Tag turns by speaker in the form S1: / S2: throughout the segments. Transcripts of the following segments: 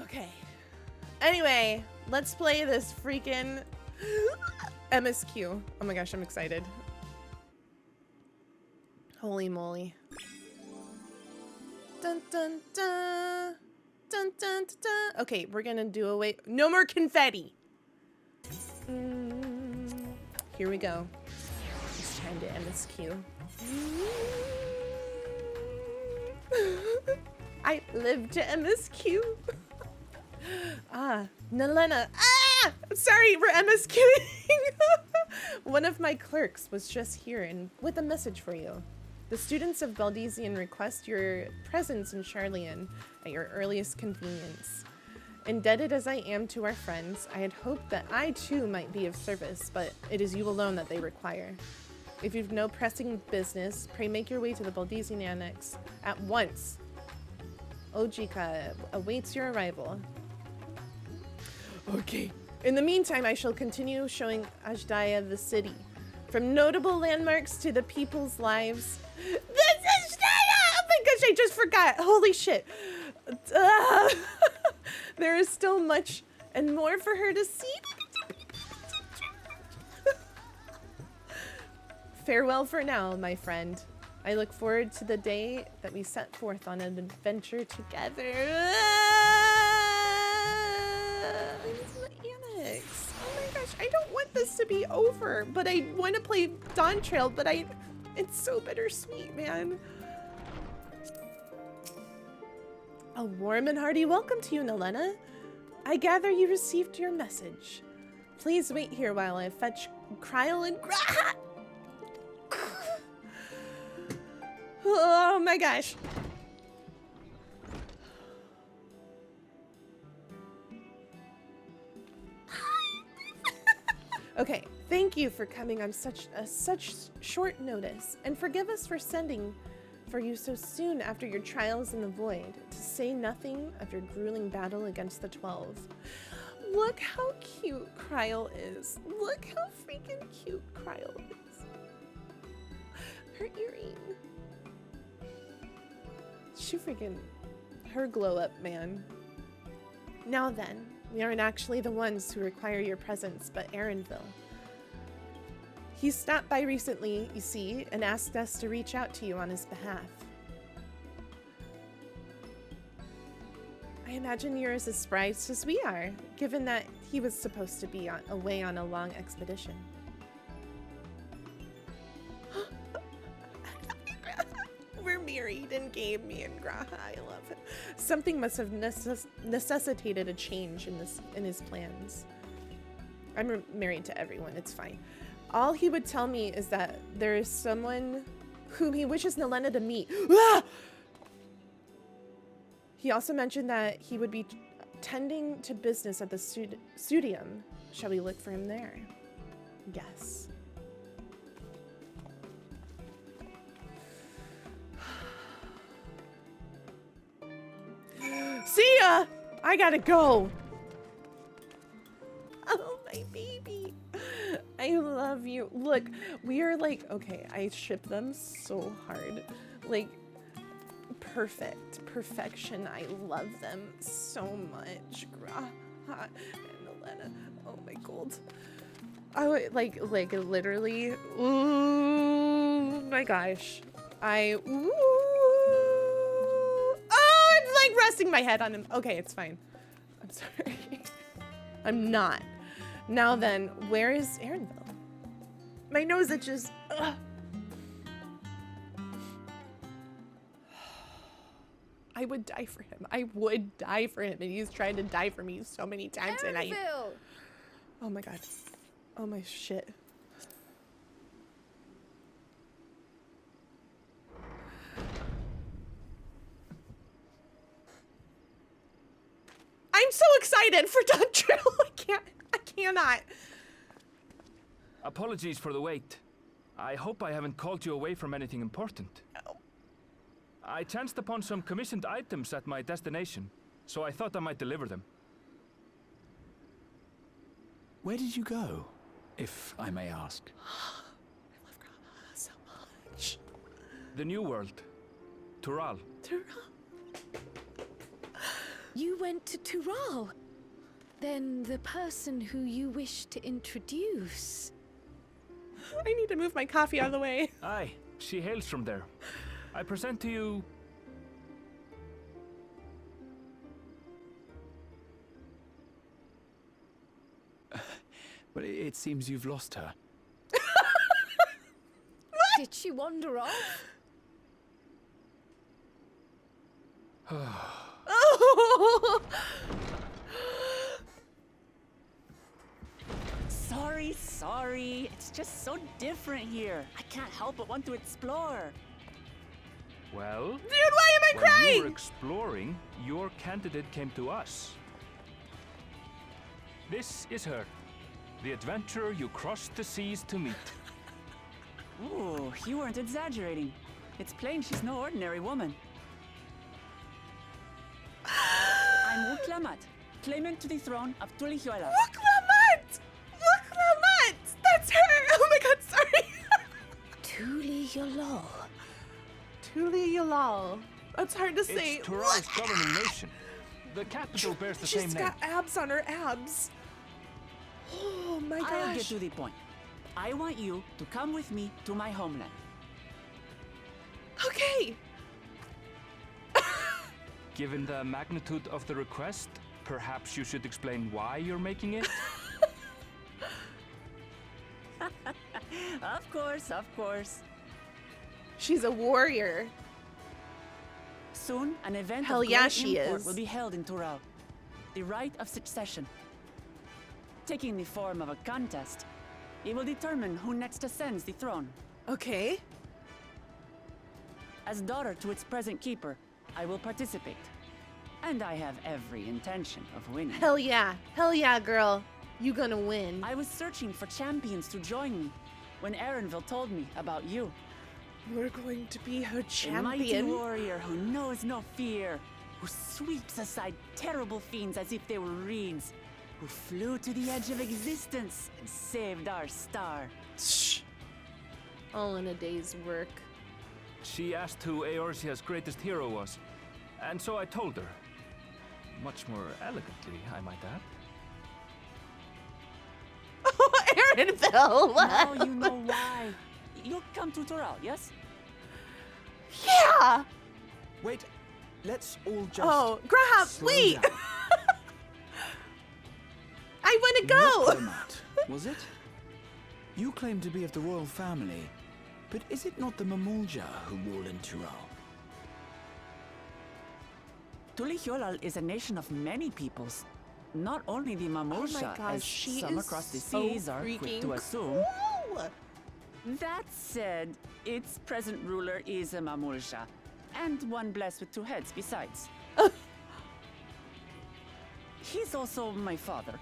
S1: Okay. Anyway, let's play this freaking MSQ. Oh my gosh, I'm excited. Holy moly. Dun dun dun. Dun dun dun dun. Okay, we're gonna do away. No more confetti. Here we go. It's time to MSQ. I live to MSQ. Nelenna. I'm sorry, we're MSQing. One of my clerks was just here and with a message for you. The students of Baldesion request your presence in Charlian at your earliest convenience. Indebted as I am to our friends, I had hoped that I too might be of service, but it is you alone that they require. If you've no pressing business, pray make your way to the Baldesion Annex at once. Ojika awaits your arrival. Okay. In the meantime, I shall continue showing Ajdaya the city. From notable landmarks to the people's lives. This is Ajdaya! Oh my gosh, I just forgot. Holy shit. There is still much and more for her to see. Farewell for now, my friend. I look forward to the day that we set forth on an adventure together. Annex. Oh my gosh, I don't want this to be over, but I want to play Dawntrail, but it's so bittersweet, man. A warm and hearty welcome to you, Nelenna. I gather you received your message. Please wait here while I fetch Krile and Oh my gosh. Okay, thank you for coming on such short notice, and forgive us for sending for you so soon after your trials in the void, to say nothing of your grueling battle against the 12. Look how cute Krile is. Look how freaking cute Krile is. Her earring. She freaking, her glow up, man. Now then, we aren't actually the ones who require your presence, but Aaronville. He stopped by recently, you see, and asked us to reach out to you on his behalf. I imagine you're as surprised as we are, given that he was supposed to be away on a long expedition. We're married in game, me and Graha. I love it. Something must have necessitated a change in his plans. I'm married to everyone, it's fine. All he would tell me is that there is someone whom he wishes Nelenna to meet. Ah! He also mentioned that he would be tending to business at the studium. Shall we look for him there? Yes. See ya! I gotta go. Oh, my baby. I love you. Look, we are like, okay, I ship them so hard. Like, perfection. I love them so much. Graha and Nelenna. Oh my gold. I would like literally. Ooh my gosh. Ooh. Oh, I'm like resting my head on him. Okay, it's fine. I'm sorry. I'm not. Now then, where is Aaronville? My nose itches. Ugh. I would die for him. I would die for him, and he's tried to die for me so many times tonight. Oh my god. Oh my shit. I'm so excited for Dawntrail. I cannot.
S2: Apologies for the wait. I hope I haven't called you away from anything important.
S1: No.
S2: I chanced upon some commissioned items at my destination, so I thought I might deliver them.
S3: Where did you go, if I may ask?
S1: I love Graha so much.
S2: The New World. Tural.
S1: Tural.
S4: You went to Tural. Then the person who you wish to introduce.
S1: I need to move my coffee out of the way.
S2: Aye, she hails from there. I present to you...
S3: But it seems you've lost her.
S4: Did she wander off?
S1: Oh!
S5: Sorry. It's just so different here. I can't help but want to explore.
S2: Well,
S1: Dude, why am I
S2: when you were
S1: crying?
S2: exploring, your candidate came to us. This is her. The adventurer you crossed the seas to meet.
S5: Ooh, you weren't exaggerating. It's plain she's no ordinary woman. I'm Wuk Lamat, claimant to the throne of Tural.
S1: Wuk Lamat! Wuk Lamat! That's her! Oh my god, sorry!
S4: Tuli Yolol.
S1: Tuli Yolal. That's hard to say.
S2: It's Tural's governing nation. The capital bears the same
S1: She's
S2: name.
S1: got abs on her abs. Oh my gosh.
S5: I'll get to the point. I want you to come with me to my homeland.
S1: Okay.
S2: Given the magnitude of the request, perhaps you should explain why you're making it?
S5: Of course.
S1: She's a warrior.
S5: Soon, an event
S1: Hell
S5: of
S1: yeah,
S5: great
S1: she
S5: import
S1: is.
S5: will be held in Tural. The rite of succession. Taking the form of a contest, it will determine who next ascends the throne.
S1: Okay.
S5: As daughter to its present keeper, I will participate. And I have every intention of winning.
S1: Hell yeah. Hell yeah, girl. You gonna win.
S5: I was searching for champions to join me when Erenville told me about you.
S1: We're going to be her
S5: A mighty
S1: champion.
S5: warrior who knows no fear, who sweeps aside terrible fiends as if they were reeds, who flew to the edge of existence and saved our star.
S1: Shh. All in a day's work.
S2: She asked who Eorzea's greatest hero was, and so I told her. Much more elegantly, I might add.
S1: Oh, Erenville.
S5: Now you know why. You'll come to Tural, yes?
S1: Yeah.
S3: Wait, let's all just.
S1: Oh, Graham,
S3: slow
S1: wait.
S3: down.
S1: I want to go.
S3: Wuk Lamat, was it? You claim to be of the royal family, but is it not the Mamulja who rule in Tural?
S5: Tural is a nation of many peoples. Not only the
S1: Oh my
S5: Mamulja,
S1: gosh,
S5: as
S1: she
S5: some
S1: is
S5: across the
S1: so
S5: seas are quick
S1: freaking
S5: to assume.
S1: cool.
S5: That said, its present ruler is a Mamulja, and one blessed with two heads besides. He's also my father.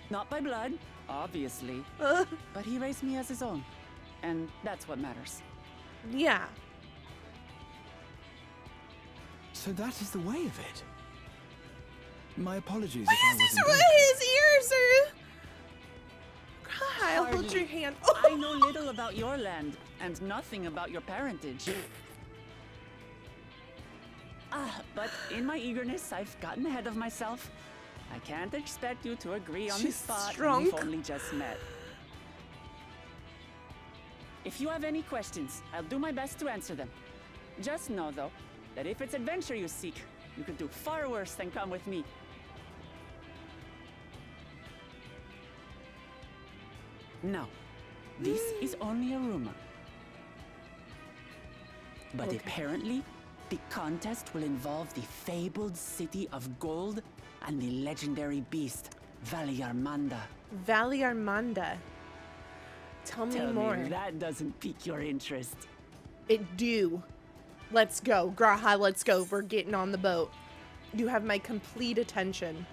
S5: Not by blood, obviously, but he raised me as his own, and that's what matters.
S1: Yeah.
S3: So that is the way of it. My apologies
S1: Why
S3: if I
S1: is this
S3: wasn't.
S1: his ears are... God, I'll hold
S5: Hardly.
S1: your hand.
S5: I know little about your land, and nothing about your parentage. But in my eagerness, I've gotten ahead of myself. I can't expect you to agree on the
S1: She's
S5: spot when
S1: strong.
S5: we've only just met. If you have any questions, I'll do my best to answer them. Just know, though, that if it's adventure you seek, you could do far worse than come with me. No, this is only a rumor. But
S1: Okay.
S5: apparently, the contest will involve the fabled city of gold and the legendary beast, Valiarmanda.
S1: Valiarmanda. Tell me
S5: Tell
S1: more.
S5: me that doesn't pique your interest.
S1: It do. Let's go. Graha, let's go. We're getting on the boat. You have my complete attention.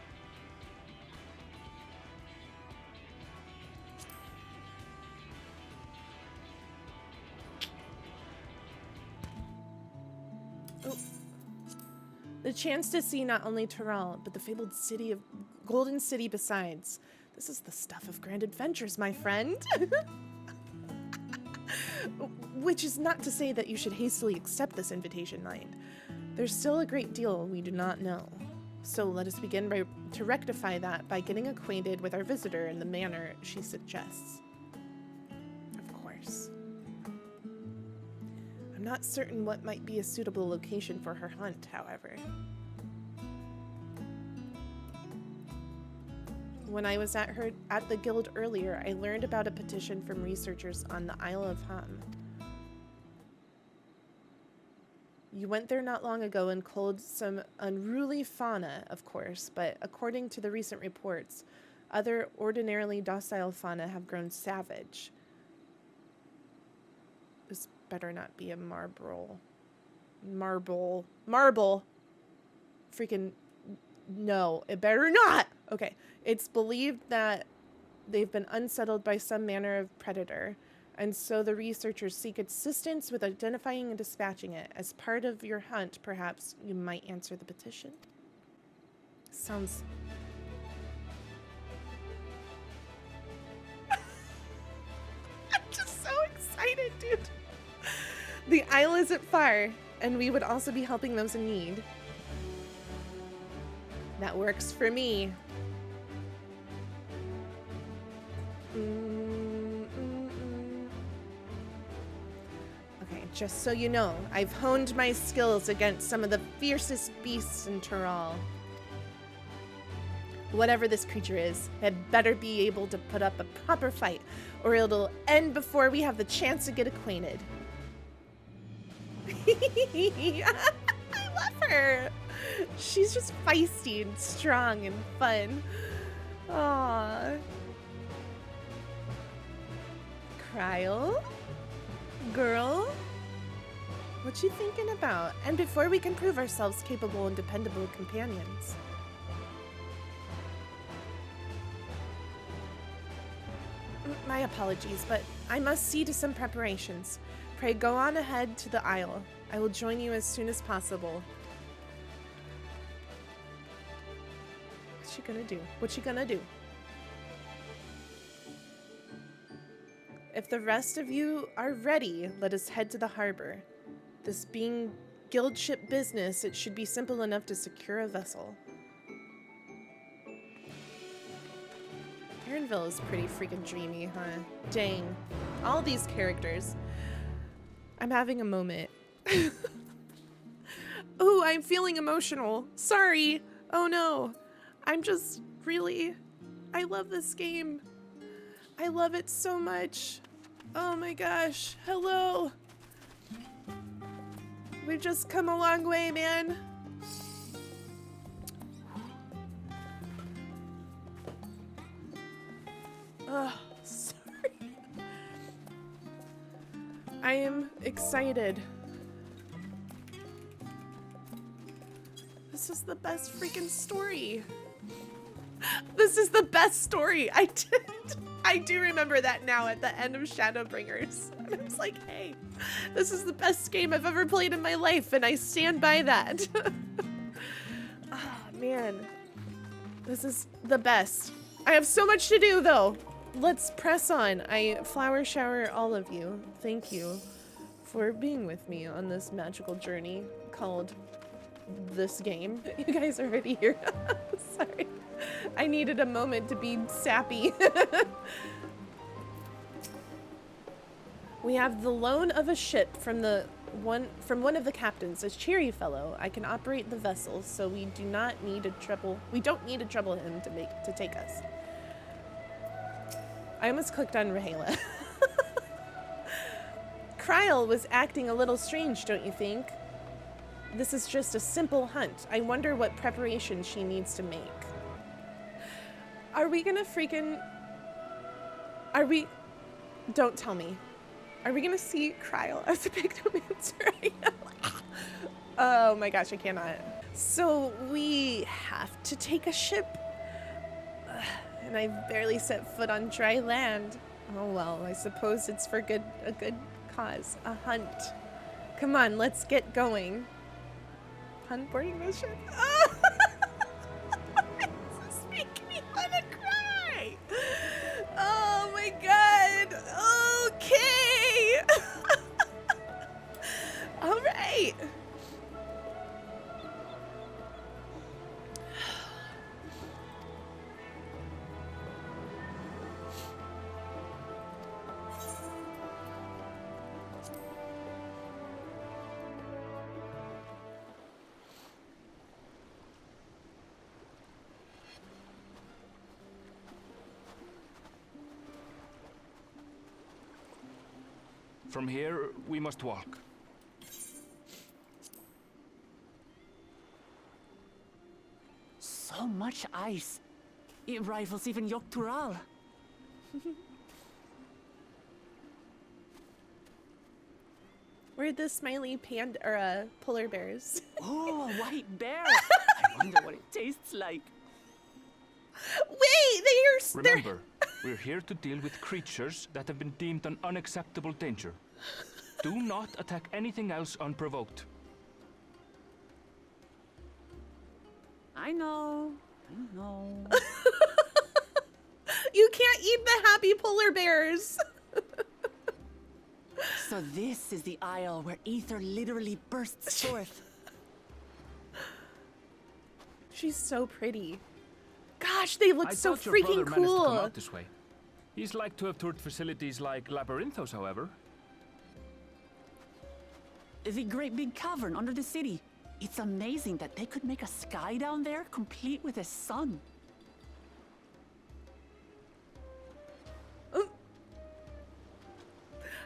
S1: Oh. The chance to see not only Tural, but the fabled city of Golden City besides. This is the stuff of grand adventures, my friend. Which is not to say that you should hastily accept this invitation, mind. There's still a great deal we do not know. So let us begin to rectify that by getting acquainted with our visitor in the manner she suggests. Of course. I'm not certain what might be a suitable location for her hunt, however. When I was at the guild earlier, I learned about a petition from researchers on the Isle of Hum. You went there not long ago and culled some unruly fauna, of course, but according to the recent reports, other ordinarily docile fauna have grown savage. This better not be a marble. Freaking no, it better not. Okay, it's believed that they've been unsettled by some manner of predator, and so the researchers seek assistance with identifying and dispatching it. As part of your hunt, perhaps you might answer the petition. Sounds... I'm just so excited, dude. The isle isn't far, and we would also be helping those in need. That works for me. Okay, just so you know, I've honed my skills against some of the fiercest beasts in Tural. Whatever this creature is, it better be able to put up a proper fight, or it'll end before we have the chance to get acquainted. I love her. She's just feisty and strong and fun. Aww. Krile? Girl? What you thinking about? And before we can prove ourselves capable and dependable companions. My apologies, but I must see to some preparations. Pray go on ahead to the isle. I will join you as soon as possible. What's she gonna do? What's she gonna do? If the rest of you are ready, let us head to the harbor. This being guild ship business, it should be simple enough to secure a vessel. Aaronville is pretty freaking dreamy, huh? Dang. All these characters. I'm having a moment. Ooh, I'm feeling emotional. Sorry. Oh no. I'm just really... I love this game. I love it so much. Oh my gosh. Hello. We've just come a long way, man. Oh, sorry. I am excited. This is the best freaking story. This is the best story. I do remember that now at the end of Shadowbringers. And I was like, hey, this is the best game I've ever played in my life, and I stand by that. Oh, man. This is the best. I have so much to do, though. Let's press on. I flower shower all of you. Thank you for being with me on this magical journey called this game. You guys are already here. Sorry. I needed a moment to be sappy. We have the loan of a ship from one of the captains, a cheery fellow. I can operate the vessel, so we don't need to trouble him to take us. I almost clicked on Rahala. Krile was acting a little strange, don't you think? This is just a simple hunt. I wonder what preparation she needs to make. Are we gonna freaking... Don't tell me. Are we gonna see Krile as a Pictomancer? Oh my gosh, I cannot. So we have to take a ship. And I've barely set foot on dry land. Oh well, I suppose it's for a good cause. A hunt. Come on, let's get going. Hunt boarding the ship? Oh! This is making me wanna cry! Oh my god! Okay! Alright!
S2: From here, we must walk.
S5: So much ice. It rivals even Tural.
S1: We're the smiley panda or polar bears.
S5: Oh, a white bear. I wonder what it tastes like.
S1: Wait, they're
S2: Remember, we're here to deal with creatures that have been deemed an unacceptable danger. Do not attack anything else unprovoked.
S5: I know.
S1: You can't eat the happy polar bears.
S5: So this is the aisle where ether literally bursts forth.
S1: She's so pretty. Gosh, they look
S2: I
S1: so
S2: doubt your brother
S1: freaking
S2: managed to come
S1: cool.
S2: out this way. He's like to have toured facilities like Labyrinthos, however.
S5: The great big cavern under the city. It's amazing that they could make a sky down there complete with a sun.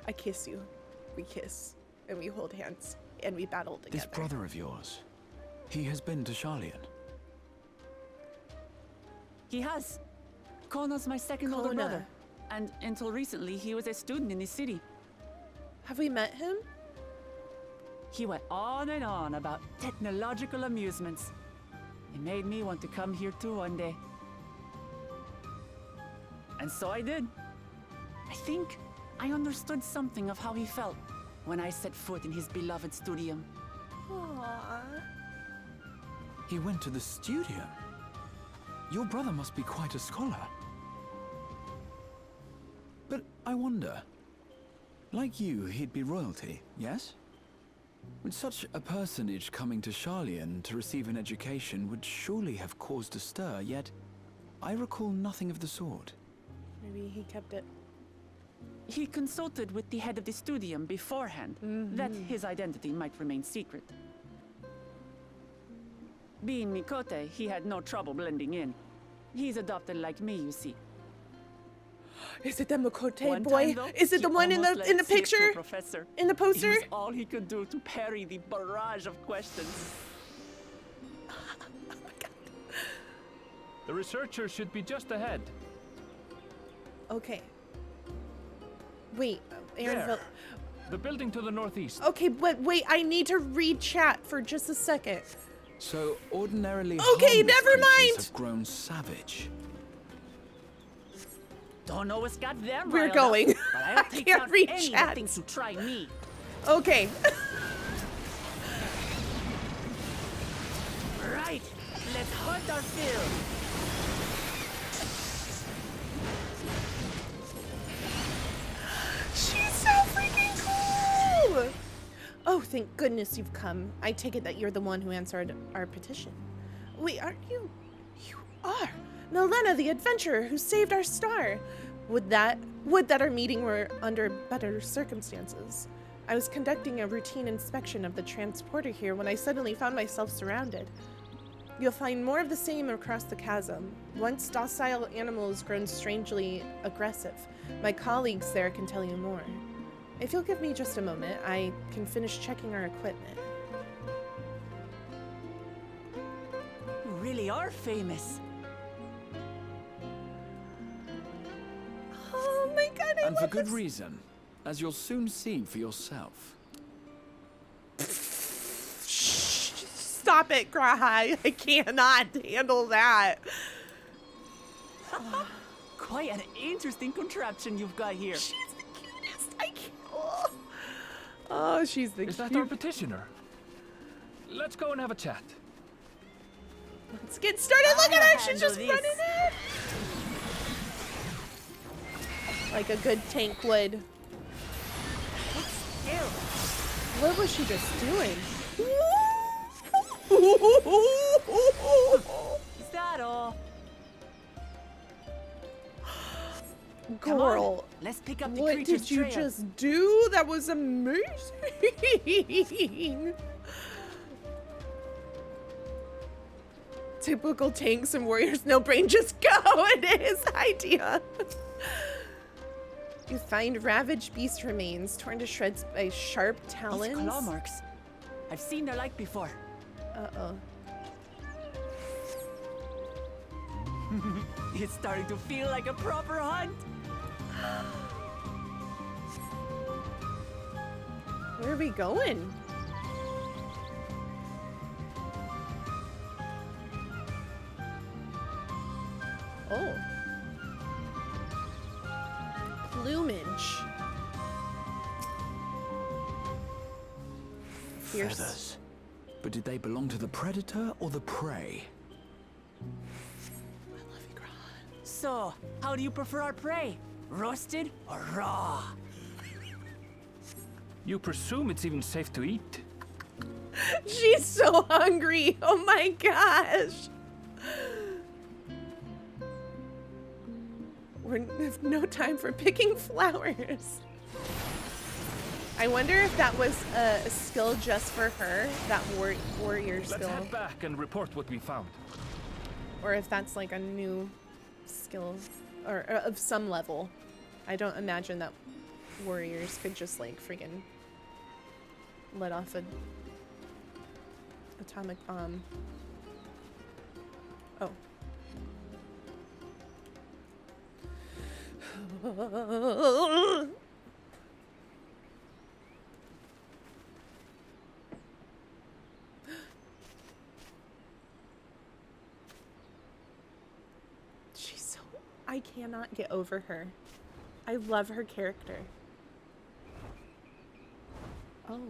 S1: I kiss you. We kiss. And we hold hands. And we battle together.
S3: This brother of yours, he has been to Sharlayan.
S5: He has. Kona's my second older
S1: Kona.
S5: brother. And until recently, he was a student in the city.
S1: Have we met him?
S5: He went on and on about technological amusements. It made me want to come here too one day. And so I did. I think I understood something of how he felt when I set foot in his beloved studium.
S1: Aww.
S3: He went to the studio. Your brother must be quite a scholar. But I wonder, like you, he'd be royalty, yes? With such a personage coming to Sharlayan to receive an education would surely have caused a stir, yet I recall nothing of the sort.
S1: Maybe he kept it.
S5: He consulted with the head of the studium beforehand that his identity might remain secret. Being Mikote, he had no trouble blending in. He's adopted like me, you see.
S1: Is it the Makote
S5: One
S1: boy?
S5: time, though,
S1: Is it
S5: he
S1: the one in
S5: almost
S1: the
S5: let
S1: in the
S5: it slip to a
S1: picture?
S5: professor.
S1: In the
S5: It
S1: poster?
S5: was all he could do to parry the barrage of questions.
S2: The researcher should be just ahead.
S1: Okay. Wait, Aaron.
S2: There. The building to the northeast.
S1: Okay, but wait, I need to read chat for just a second.
S3: So ordinarily
S1: Okay,
S3: harmless
S1: never
S3: creatures
S1: mind.
S3: have grown savage.
S5: Don't know what's got them
S1: We're
S5: riled up,
S1: going.
S5: but
S1: I
S5: I'll take
S1: can't
S5: down
S1: read
S5: any
S1: chat.
S5: that thinks to try me.
S1: Okay.
S5: Right, let's hunt our fill.
S1: She's so freaking cool! Oh, thank goodness you've come. I take it that you're the one who answered our petition. Wait, aren't you? You are! Nelenna, the adventurer who saved our star! Would that our meeting were under better circumstances. I was conducting a routine inspection of the transporter here when I suddenly found myself surrounded. You'll find more of the same across the chasm. Once docile animals grown strangely aggressive. My colleagues there can tell you more. If you'll give me just a moment, I can finish checking our equipment.
S5: You really are famous.
S1: Oh my god, I
S3: And for
S1: love
S3: good
S1: this.
S3: reason, as you'll soon see for yourself.
S1: Stop it, Grahi. I cannot handle that.
S5: Quite an interesting contraption you've got here.
S1: She's the cutest. I can't. Oh, she's the
S2: Is that our
S1: cutest.
S2: petitioner? Let's go and have a chat.
S1: Let's get started. Look at her. She's
S5: handle
S1: just
S5: this.
S1: running in. Like a good tank would.
S5: Ew.
S1: What was she just doing?
S5: Is that all?
S1: Girl,
S5: Come on, let's pick up the
S1: what
S5: creature's
S1: did you
S5: trail.
S1: just do? That was amazing. Typical tanks and warriors, no brain, just go. It is idea. You find ravaged beast remains torn to shreds by sharp
S5: These
S1: talons.
S5: claw marks. I've seen their like before.
S1: Uh-oh.
S5: It's starting to feel like a proper hunt.
S1: Where are we going? Oh. Plumage. Fierce.
S3: Feathers. But did they belong to the predator or the prey?
S5: So, how do you prefer our prey? Roasted or raw?
S2: You presume it's even safe to eat?
S1: She's so hungry. Oh my gosh. There's no time for picking flowers. I wonder if that was a skill just for her, that warrior
S2: Let's
S1: skill.
S2: head back and report what we found.
S1: Or if that's like a new skill or of some level. I don't imagine that warriors could just like freaking let off a atomic bomb. Oh. She's so... I cannot get over her. I love her character. Oh.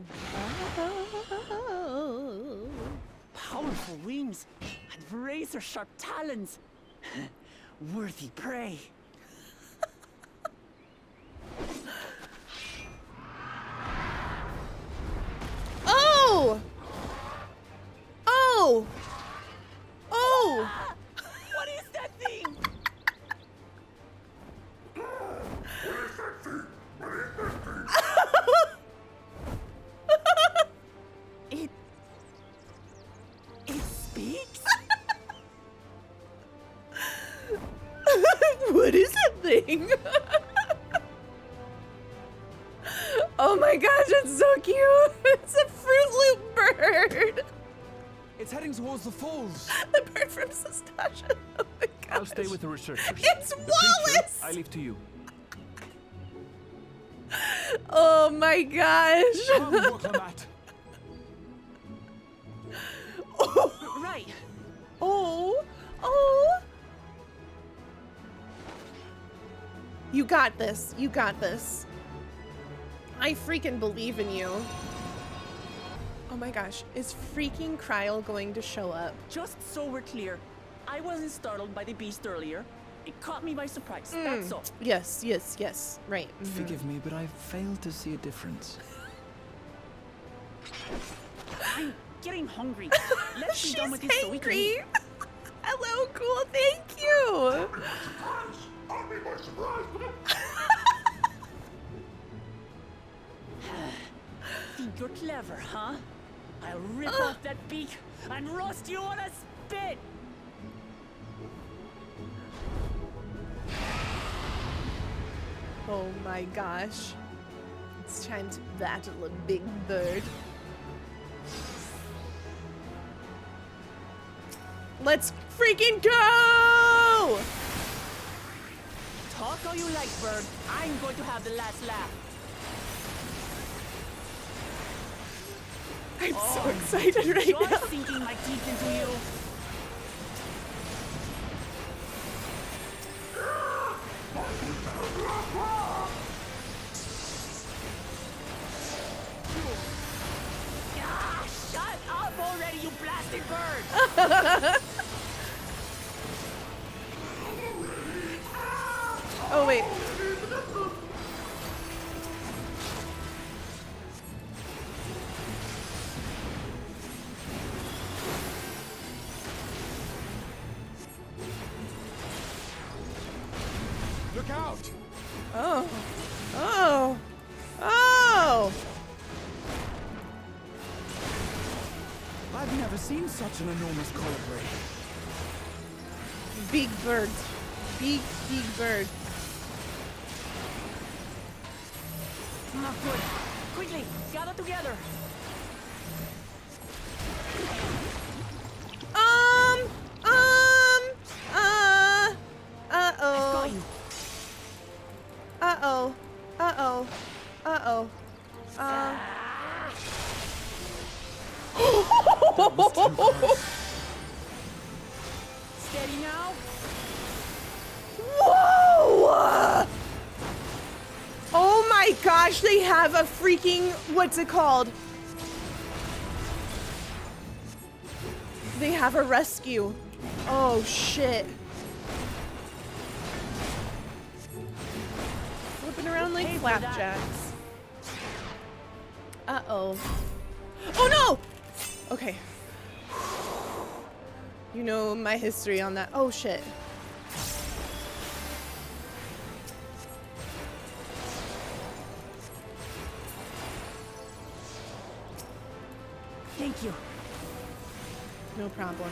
S5: Powerful wings and razor-sharp talons. Worthy prey.
S1: Oh! Oh! Oh!
S5: What is that thing? It speaks?
S1: What is that thing? Oh my gosh, it's so cute! It's a Fruit Loop bird!
S3: It's heading towards the falls.
S1: The bird from Sastasha. Oh my gosh.
S2: I'll stay with the researchers.
S1: It's
S2: The creature,
S1: Wallace!
S2: I leave to you.
S1: Oh my gosh.
S3: Come, Wuk Lamat.
S5: Right.
S1: Oh, oh. You got this. You got this. I freaking believe in you. Oh my gosh. Is freaking Krile going to show up?
S5: Just so we're clear, I wasn't startled by the beast earlier. It caught me by surprise, that's all.
S1: Yes, yes, yes. Right.
S3: Forgive me, but I failed to see a difference.
S5: I'm getting hungry. Let's be
S1: She's
S5: done with this so we can eat.
S1: angry. Hello, cool. Thank you.
S5: Think you're clever, huh? I'll rip off that beak and roast you on a spit!
S1: Oh my gosh. It's time to battle a big bird. Let's freaking go!
S5: Talk all you like, bird. I'm going to have the last laugh.
S1: I'm so excited right now.
S5: Just sinking my teeth into you. Ah, shut up already, you blasted bird!
S1: Oh wait.
S3: Look out!
S1: Oh. Oh. Oh.
S3: I've never seen such an enormous colibri.
S1: Big bird. Big bird.
S5: Not good. Quickly, gather together. I've got you.
S1: Uh-oh. Uh-oh. Uh-oh.
S5: Steady now.
S1: Whoa! Oh my gosh, they have a freaking, what's it called? They have a rescue. Oh shit. Flipping around like flapjacks. Uh-oh. Oh no! Okay. You know my history on that. Oh shit.
S5: Thank you.
S1: No problem.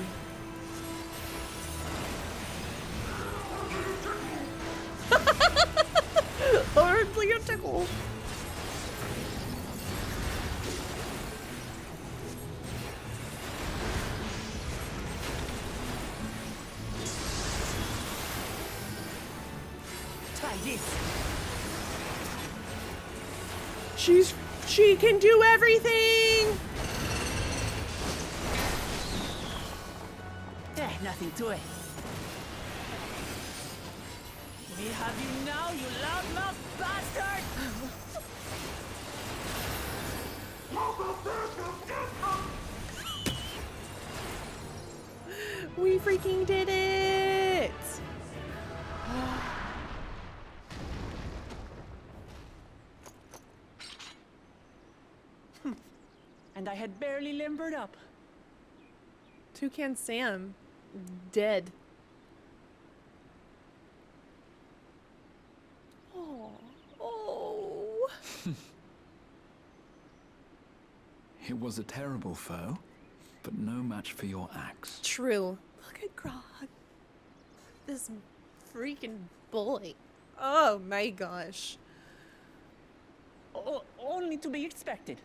S1: Hardly a tickle.
S5: Try this.
S1: She can do everything.
S5: Nothing to it. We have you now, you loudmouth bastard!
S1: We freaking did it!
S5: And I had barely limbered up.
S1: Toucan Sam. Dead. Oh. Oh.
S3: It was a terrible foe, but no match for your axe.
S1: True. Look at Grog. This freaking boy. Oh my gosh.
S5: Only to be expected.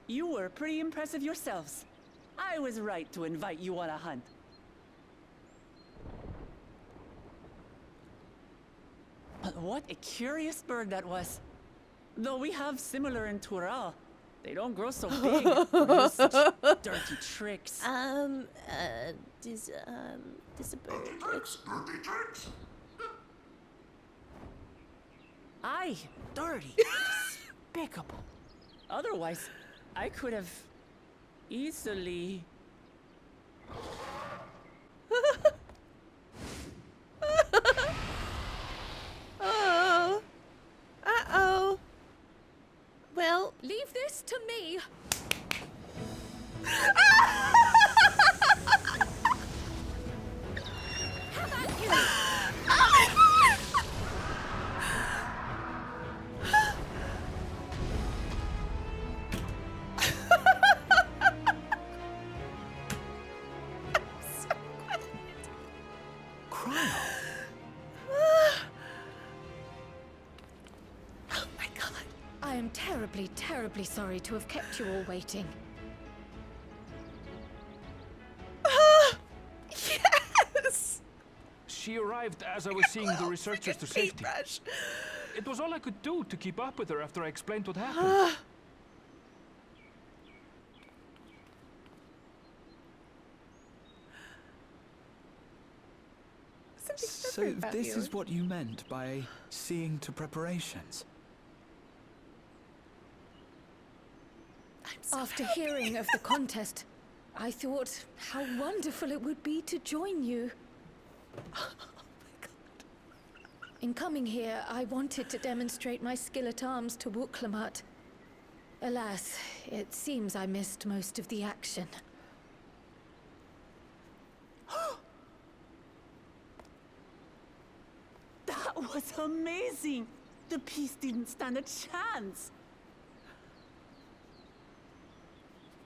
S5: You were pretty impressive yourselves. I was right to invite you on a hunt. But what a curious bird that was. Though we have similar in Tural, they don't grow so big or use such dirty tricks.
S1: This a bird.
S5: Aye, dirty, despicable. Otherwise, I could have easily.
S1: Oh. Uh-oh. Well,
S4: Leave this to me. How about you? I am terribly, terribly sorry to have kept you all waiting.
S1: Yes!
S2: She arrived as I was seeing the researchers to safety.
S1: Paintbrush.
S2: It was all I could do to keep up with her after I explained what happened.
S3: So this is what you meant by seeing to preparations?
S4: After hearing of the contest, I thought how wonderful it would be to join you.
S1: Oh my god.
S4: In coming here, I wanted to demonstrate my skill at arms to Wuk Lamat. Alas, it seems I missed most of the action.
S5: That was amazing! The piece didn't stand a chance!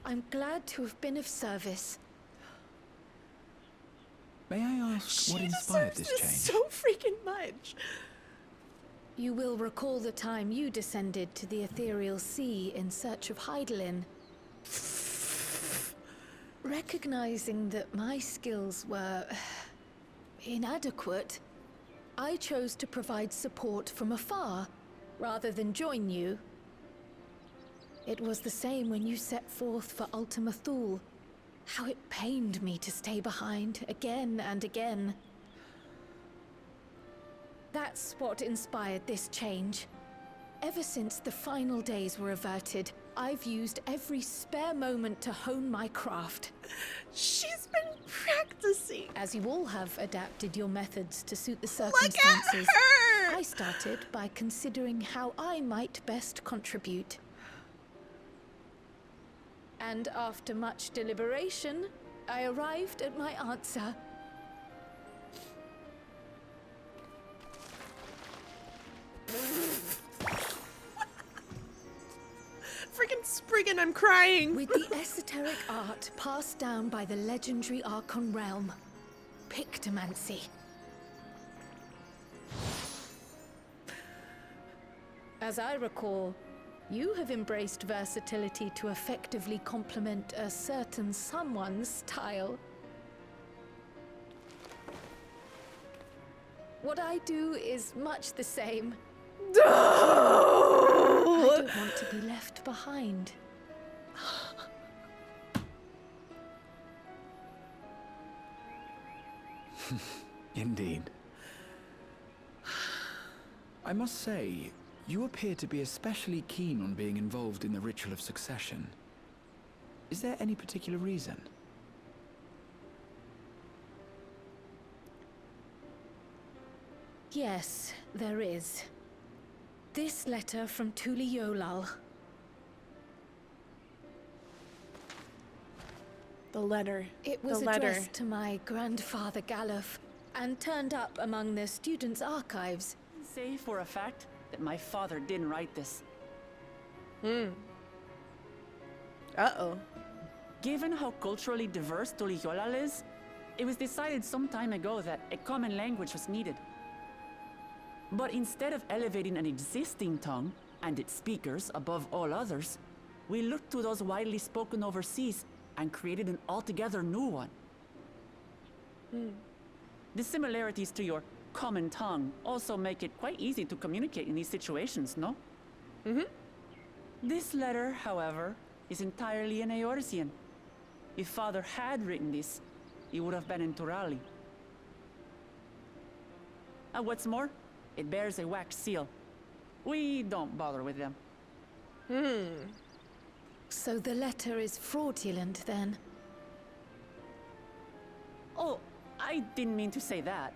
S4: I'm glad to have been of service.
S3: May I ask what inspired this change?
S1: So freaking much.
S4: You will recall the time you descended to the ethereal sea in search of Heidelin. Recognizing that my skills were inadequate, I chose to provide support from afar rather than join you. It was the same when you set forth for Ultima Thule. How it pained me to stay behind again and again. That's what inspired this change. Ever since the final days were averted, I've used every spare moment to hone my craft.
S1: She's been practicing.
S4: As you all have adapted your methods to suit the
S1: Look at
S4: circumstances,
S1: her!
S4: I started by considering how I might best contribute. And after much deliberation, I arrived at my answer.
S1: Freaking Spriggan, I'm crying.
S4: With the esoteric art passed down by the legendary Archon realm, Pictomancy. As I recall, you have embraced versatility to effectively complement a certain someone's style. What I do is much the same. I don't want to be left behind.
S3: Indeed. I must say, you appear to be especially keen on being involved in the ritual of succession. Is there any particular reason?
S4: Yes, there is. This letter from Tural.
S1: The letter.
S4: It was
S1: the letter.
S4: addressed to my grandfather Galuf and turned up among the students' archives.
S5: Say for a fact that my father didn't write this.
S1: Uh-oh.
S5: Given how culturally diverse Tuliyollal is, it was decided some time ago that a common language was needed. But instead of elevating an existing tongue and its speakers above all others, we looked to those widely spoken overseas and created an altogether new one. The similarities to your common tongue also make it quite easy to communicate in these situations, no? This letter, however, is entirely in Eorzean. If Father had written this, it would have been in Turali. And what's more, it bears a wax seal. We don't bother with them.
S4: So the letter is fraudulent, then?
S5: Oh, I didn't mean to say that.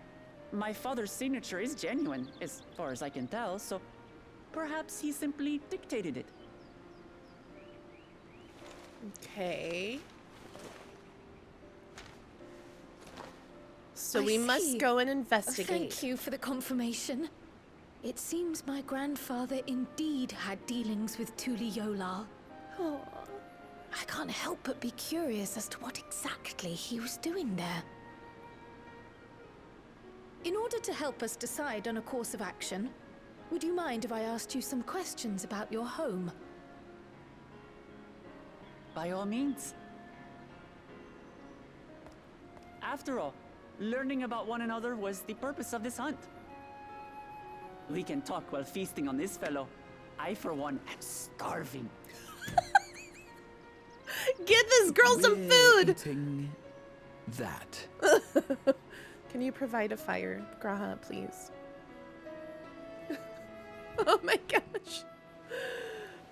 S5: My father's signature is genuine, as far as I can tell, so perhaps he simply dictated it.
S1: Okay. So
S4: I
S1: we must
S4: see.
S1: go and investigate.
S4: Thank you for the confirmation. It seems my grandfather indeed had dealings with Tuliyollal.
S1: Oh.
S4: I can't help but be curious as to what exactly he was doing there. In order to help us decide on a course of action, would you mind if I asked you some questions about your home?
S5: By all means. After all, learning about one another was the purpose of this hunt. We can talk while feasting on this fellow. I, for one, am starving.
S1: Get this girl some
S3: We're
S1: food!
S3: eating that.
S1: Can you provide a fire, Graha, please? Oh my gosh.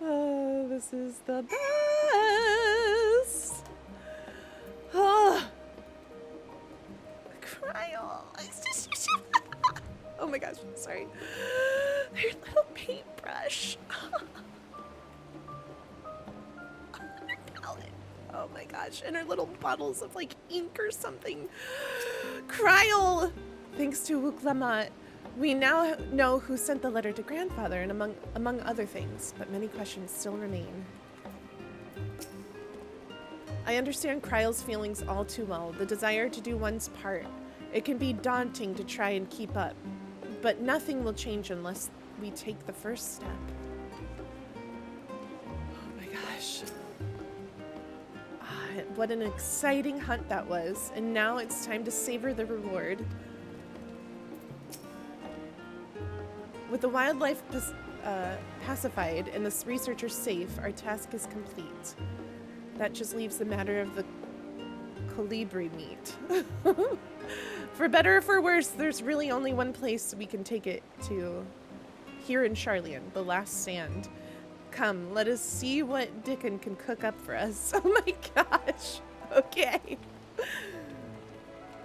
S1: Oh, this is the best. Oh. Cryo. Oh my gosh, sorry. Their little paintbrush. Oh my gosh, and her little bottles of like ink or something. Krile! Thanks to Wuk Lamat, we now know who sent the letter to grandfather and among other things, but many questions still remain. I understand Krile's feelings all too well, the desire to do one's part. It can be daunting to try and keep up, but nothing will change unless we take the first step. Oh my gosh. What an exciting hunt that was. And now it's time to savor the reward. With the wildlife pacified and the researchers safe, our task is complete. That just leaves the matter of the colibri meat. For better or for worse, there's really only one place we can take it to. Here in Charlian, the last stand. Come, let us see what Dickon can cook up for us. Oh my gosh. Okay.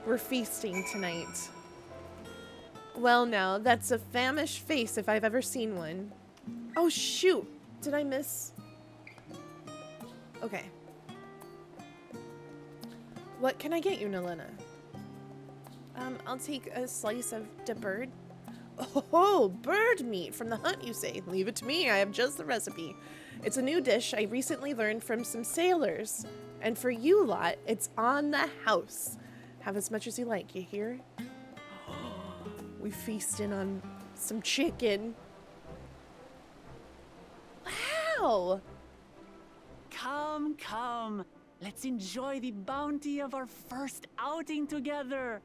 S1: We're feasting tonight. Well now, that's a famished face if I've ever seen one. Oh shoot! Did I miss? Okay. What can I get you, Nelenna? I'll take a slice of the bird. Oh, bird meat from the hunt, you say? Leave it to me, I have just the recipe. It's a new dish I recently learned from some sailors. And for you lot, it's on the house. Have as much as you like, you hear? We feasting on some chicken. Wow!
S5: Come, come. Let's enjoy the bounty of our first outing together.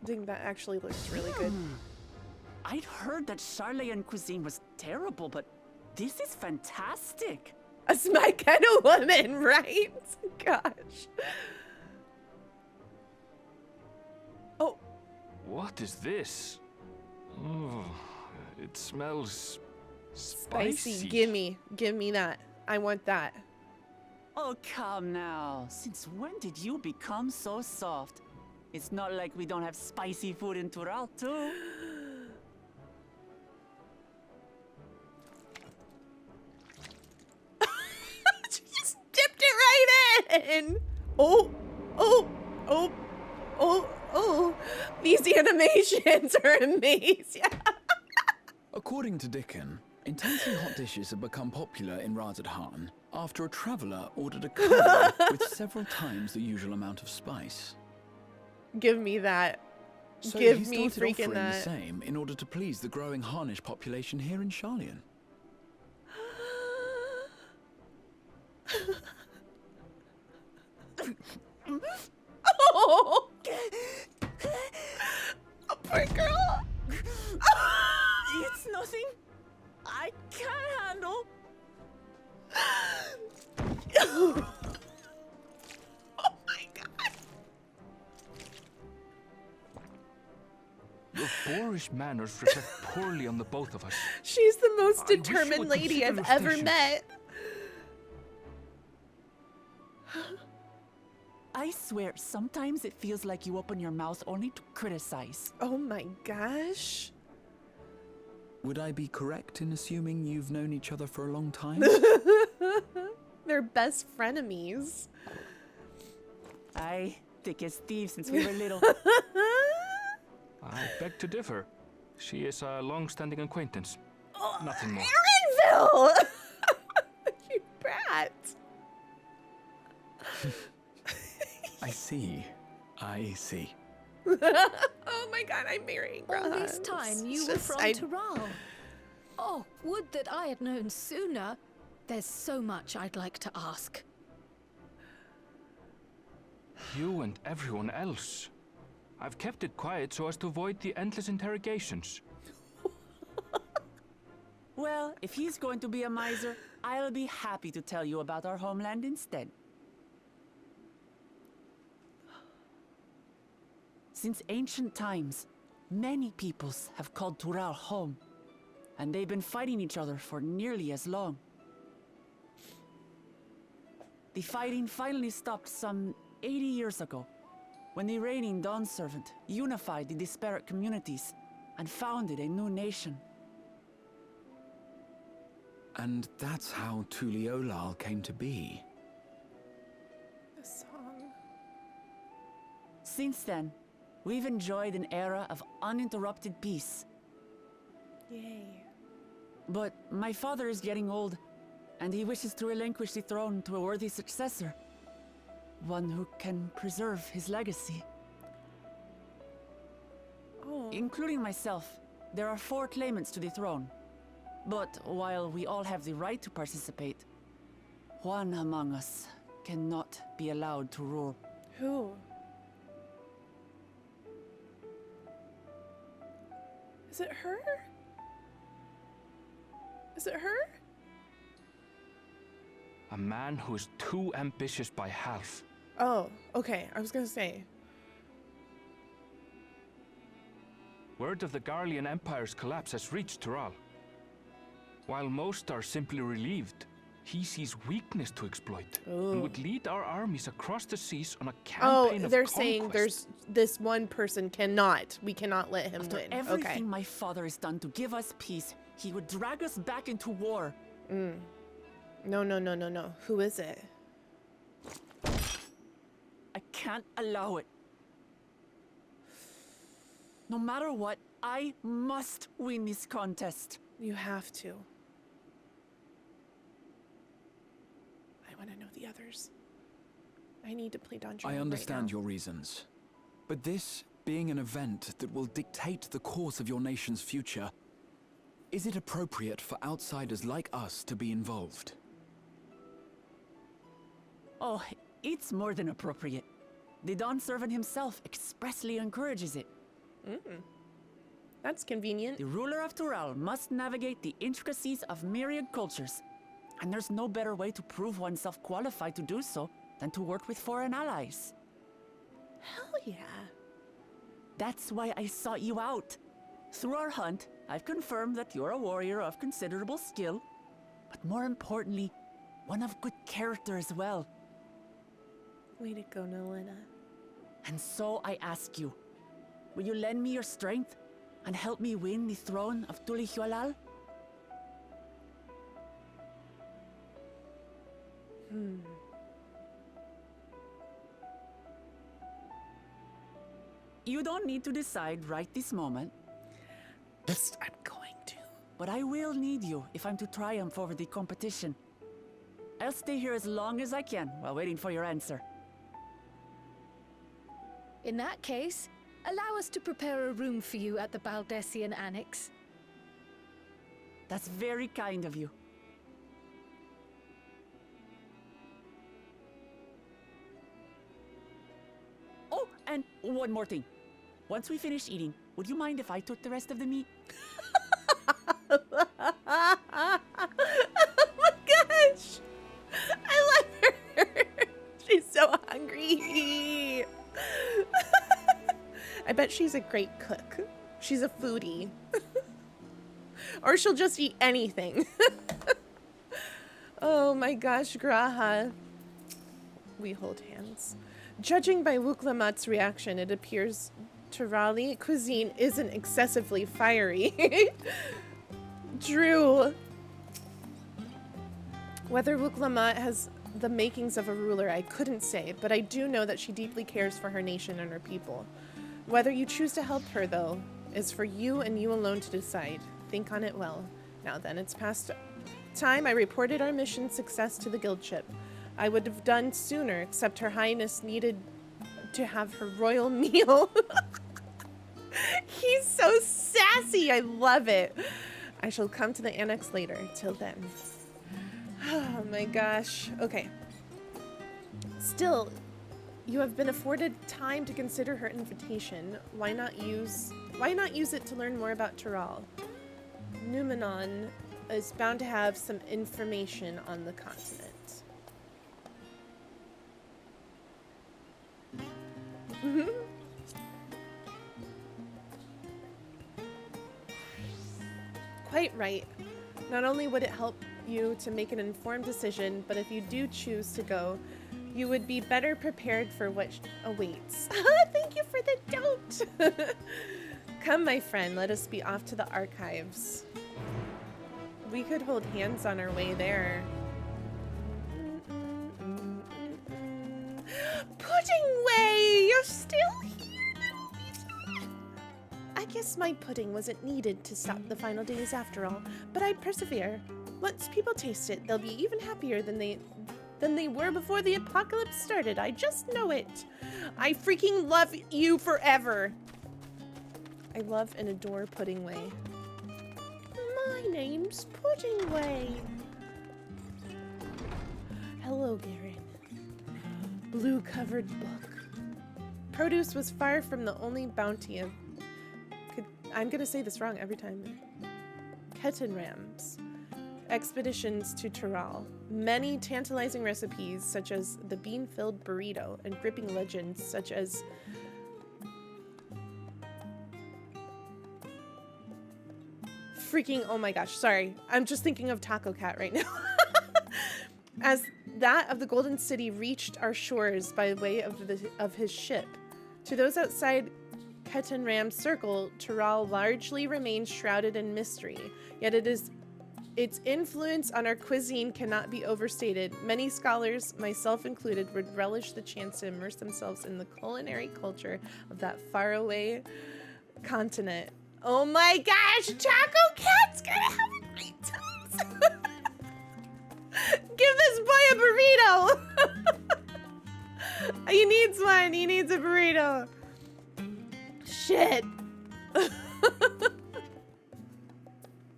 S1: I think that actually looks really good.
S5: I'd heard that Charlian cuisine was terrible, but this is fantastic.
S1: That's my kind of woman, right? Gosh. Oh.
S2: What is this? Oh, it smells spicy.
S1: Give me that. I want that.
S5: Oh, come now. Since when did you become so soft? It's not like we don't have spicy food in Tural, too.
S1: She just dipped it right in. Oh. These animations are amazing.
S3: According to Dickon, intensely hot dishes have become popular in Razadhan after a traveller ordered a curry with several times the usual amount of spice.
S1: Give me that.
S3: So
S1: Give
S3: he
S1: me
S3: started
S1: freaking
S3: offering
S1: that.
S3: the same in order to please the growing Harnish population here in Charlian.
S1: Oh, poor girl.
S5: It's nothing I can't handle.
S1: Oh my god.
S2: Your boorish manners reflect poorly on the both of us.
S1: She's the most
S2: I wish you
S1: determined
S2: would
S1: lady
S2: consider
S1: I've
S2: your
S1: ever
S2: station.
S1: met.
S5: I swear, sometimes it feels like you open your mouth only to criticize.
S1: Oh my gosh.
S3: Would I be correct in assuming you've known each other for a long time?
S1: They're best frenemies.
S5: Aye, thick as thieves since we were little.
S2: I beg to differ. She is a long-standing acquaintance. Nothing more.
S1: Erinville! You brat.
S3: I see.
S1: Oh my god, I'm marrying
S4: All this time you were from Tural. Oh, would that I had known sooner. There's so much I'd like to ask.
S2: You and everyone else. I've kept it quiet so as to avoid the endless interrogations.
S5: Well, if he's going to be a miser, I'll be happy to tell you about our homeland instead. Since ancient times, many peoples have called Tural home, and they've been fighting each other for nearly as long. The fighting finally stopped some 80 years ago, when the reigning Dawn Servant unified the disparate communities and founded a new nation.
S3: And that's how Tuliolal came to be.
S1: The song.
S5: Since then, we've enjoyed an era of uninterrupted peace.
S1: Yay.
S5: But my father is getting old, and he wishes to relinquish the throne to a worthy successor. One who can preserve his legacy. including myself, there are 4 claimants to the throne. But while we all have the right to participate, one among us cannot be allowed to rule.
S1: Who? Is it her? Is it her?
S2: A man who is too ambitious by half.
S1: Oh, okay. I was gonna say.
S2: Word of the Garlean Empire's collapse has reached Tural. While most are simply relieved, he sees weakness to exploit and would lead our armies across the seas on a campaign of
S1: they're
S2: conquest.
S1: saying there's this one person cannot. We cannot let him
S5: After
S1: win.
S5: everything
S1: Okay.
S5: my father has done to give us peace, he would drag us back into war.
S1: No. Who is it?
S5: I can't allow it. No matter what, I must win this contest.
S1: You have to. I want to know the others. I need to play Dawntrail.
S3: I understand
S1: right now.
S3: your reasons. But this being an event that will dictate the course of your nation's future, is it appropriate for outsiders like us to be involved?
S5: Oh, it's more than appropriate. The Dawn Servant himself expressly encourages it.
S1: That's convenient.
S5: The ruler of Tural must navigate the intricacies of myriad cultures. And there's no better way to prove oneself qualified to do so than to work with foreign allies.
S1: Hell yeah.
S5: That's why I sought you out. Through our hunt, I've confirmed that you're a warrior of considerable skill, but more importantly, one of good character as well.
S1: Way to go, Nelenna.
S5: And so I ask you, will you lend me your strength and help me win the throne of Tulihualal? You don't need to decide right this moment,
S1: Yes, I'm going to.
S5: but I will need you if I'm to triumph over the competition. I'll stay here as long as I can while waiting for your answer.
S4: In that case, allow us to prepare a room for you at the Baldessian Annex.
S5: That's very kind of you. Oh, and one more thing. Once we finish eating, would you mind if I took the rest of the meat?
S1: Oh my gosh! I love her! She's so hungry! I bet she's a great cook. She's a foodie. Or she'll just eat anything. Oh my gosh, Graha. We hold hands. Judging by Wuk Lamat's reaction, it appears Turali cuisine isn't excessively fiery. Drew. Whether Wuk Lamat has the makings of a ruler, I couldn't say, but I do know that she deeply cares for her nation and her people. Whether you choose to help her, though, is for you and you alone to decide. Think on it well. Now then, it's past time I reported our mission success to the guild ship. I would have done sooner, except Her Highness needed to have her royal meal. He's so sassy. I love it. I shall come to the annex later. Till then. Oh my gosh. Okay. Still, you have been afforded time to consider her invitation. Why not use it to learn more about Tural? Numenon is bound to have some information on the continent. Quite right. Not only would it help you to make an informed decision, but if you do choose to go, you would be better prepared for what awaits. Thank you for the dote! Come, my friend, let us be off to the archives. We could hold hands on our way there. Pudding Way! You're still here? I guess my pudding wasn't needed to stop the final days after all, but I persevere. Once people taste it, they'll be even happier than they were before the apocalypse started. I just know it. I freaking love you forever. I love and adore Puddingway. My name's Puddingway. Hello, Garen. Blue-covered book. Produce was far from the only bounty of... I'm gonna say this wrong every time. Ketenram's expeditions to Tural. Many tantalizing recipes, such as the bean-filled burrito, and gripping legends, such as... Freaking, oh my gosh, sorry. I'm just thinking of Taco Cat right now. As that of the Golden City reached our shores by way of his ship. To those outside Ketenram's circle, Tural largely remains shrouded in mystery, yet its influence on our cuisine cannot be overstated. Many scholars, myself included, would relish the chance to immerse themselves in the culinary culture of that faraway continent. Oh my gosh, Taco Cat's gonna have a great time. Give this boy a burrito. He needs one. He needs a burrito. Shit.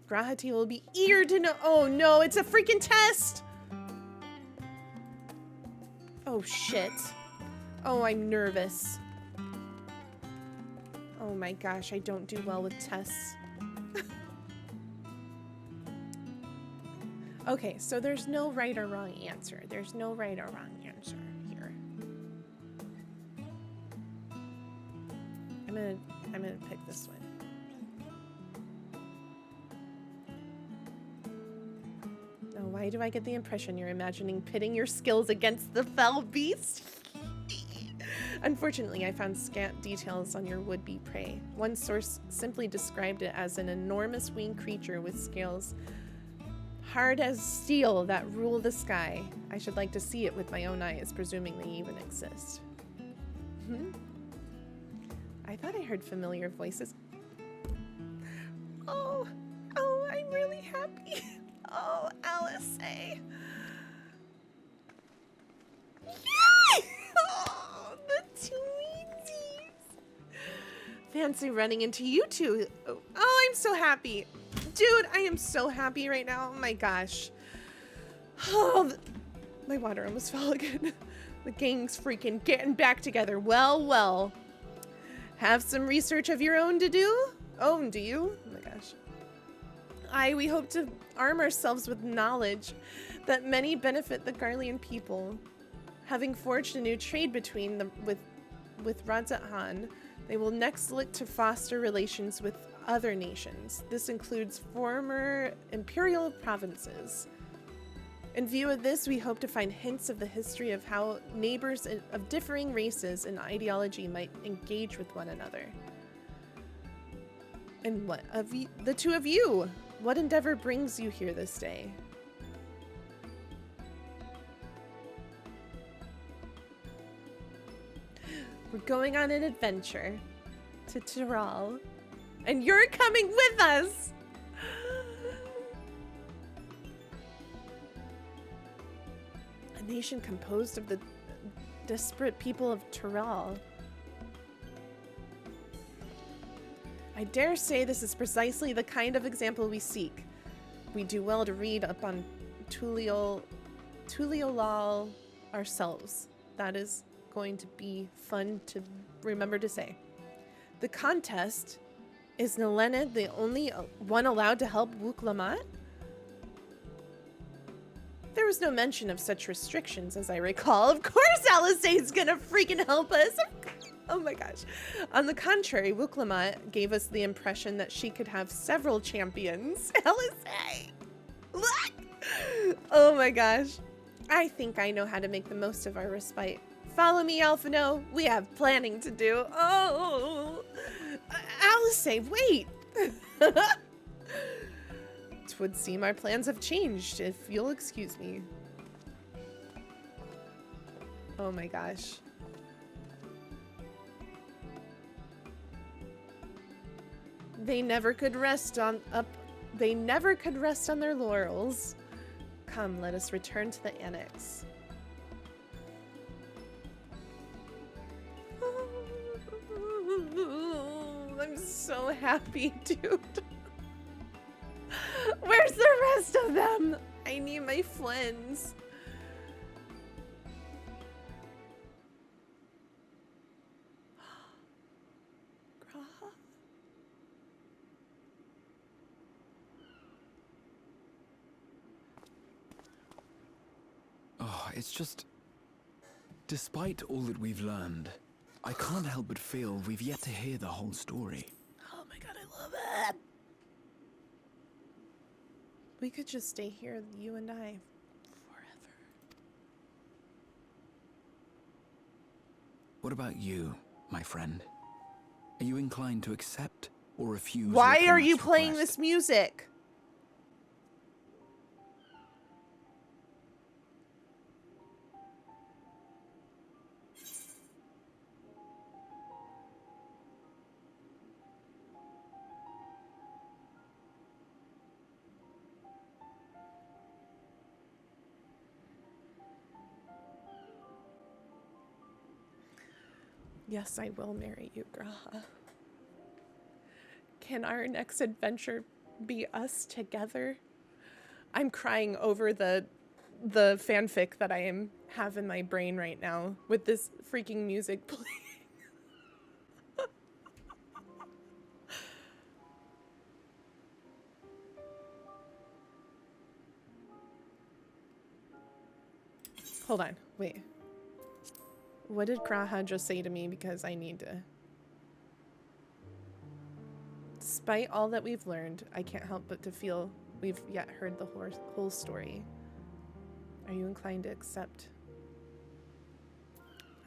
S1: Grahati will be eager to know. Oh no, it's a freaking test. Oh shit. Oh, I'm nervous. Oh my gosh, I don't do well with tests. Okay, so there's no right or wrong answer. There's no right or wrong answer here. I'm gonna pick this one. Oh, why do I get the impression you're imagining pitting your skills against the fell beast? Unfortunately, I found scant details on your would-be prey. One source simply described it as an enormous winged creature with scales hard as steel that rule the sky. I should like to see it with my own eyes, presuming they even exist. I thought I heard familiar voices. Oh, I'm really happy. Oh, Alice. Yay! Oh, the tweezies. Fancy running into you two. Oh, I'm so happy. Dude, I am so happy right now. Oh my gosh. Oh, my water almost fell again. The gang's freaking getting back together. Well. Have some research of your own to do? Oh, do you? Oh my gosh. We hope to arm ourselves with knowledge that many benefit the Garlean people. Having forged a new trade between them with Radzat Han, they will next look to foster relations with other nations. This includes former imperial provinces. In view of this, we hope to find hints of the history of how neighbors of differing races and ideology might engage with one another. And what of the two of you? What endeavor brings you here this day? We're going on an adventure to Tural, and you're coming with us! A nation composed of the disparate people of Tural. I dare say this is precisely the kind of example we seek. We do well to read up on Tuliolal ourselves. That is going to be fun to remember to say. The contest, is Nelenna the only one allowed to help Wuk Lamat? There was no mention of such restrictions as I recall. Of course Alice is gonna freaking help us. Oh my gosh. On the contrary, Wuk Lamat gave us the impression that she could have several champions. Alice, look! Oh my gosh. I think I know how to make the most of our respite. Follow me, Alphino. We have planning to do. Oh, Alice, wait. Twould seem our plans have changed, if you'll excuse me. Oh my gosh. They never could rest on their laurels. Come, let us return to the annex. I'm so happy, dude. Where's the rest of them? I need my Flins. Graha?
S3: Oh, it's just... Despite all that we've learned, I can't help but feel we've yet to hear the whole story.
S1: Oh my god, I love it. We could just stay here, you and I, forever.
S3: What about you, my friend? Are you inclined to accept or refuse?
S1: Why
S3: Wuk
S1: are you
S3: Lamat's
S1: playing
S3: request?
S1: this music? Yes, I will marry you, Graha. Can our next adventure be us together? I'm crying over the fanfic that I have in my brain right now with this freaking music playing. Hold on, wait. What did Graha just say to me? Because I need to. Despite all that we've learned, I can't help but to feel we've yet heard the whole story. Are you inclined to accept?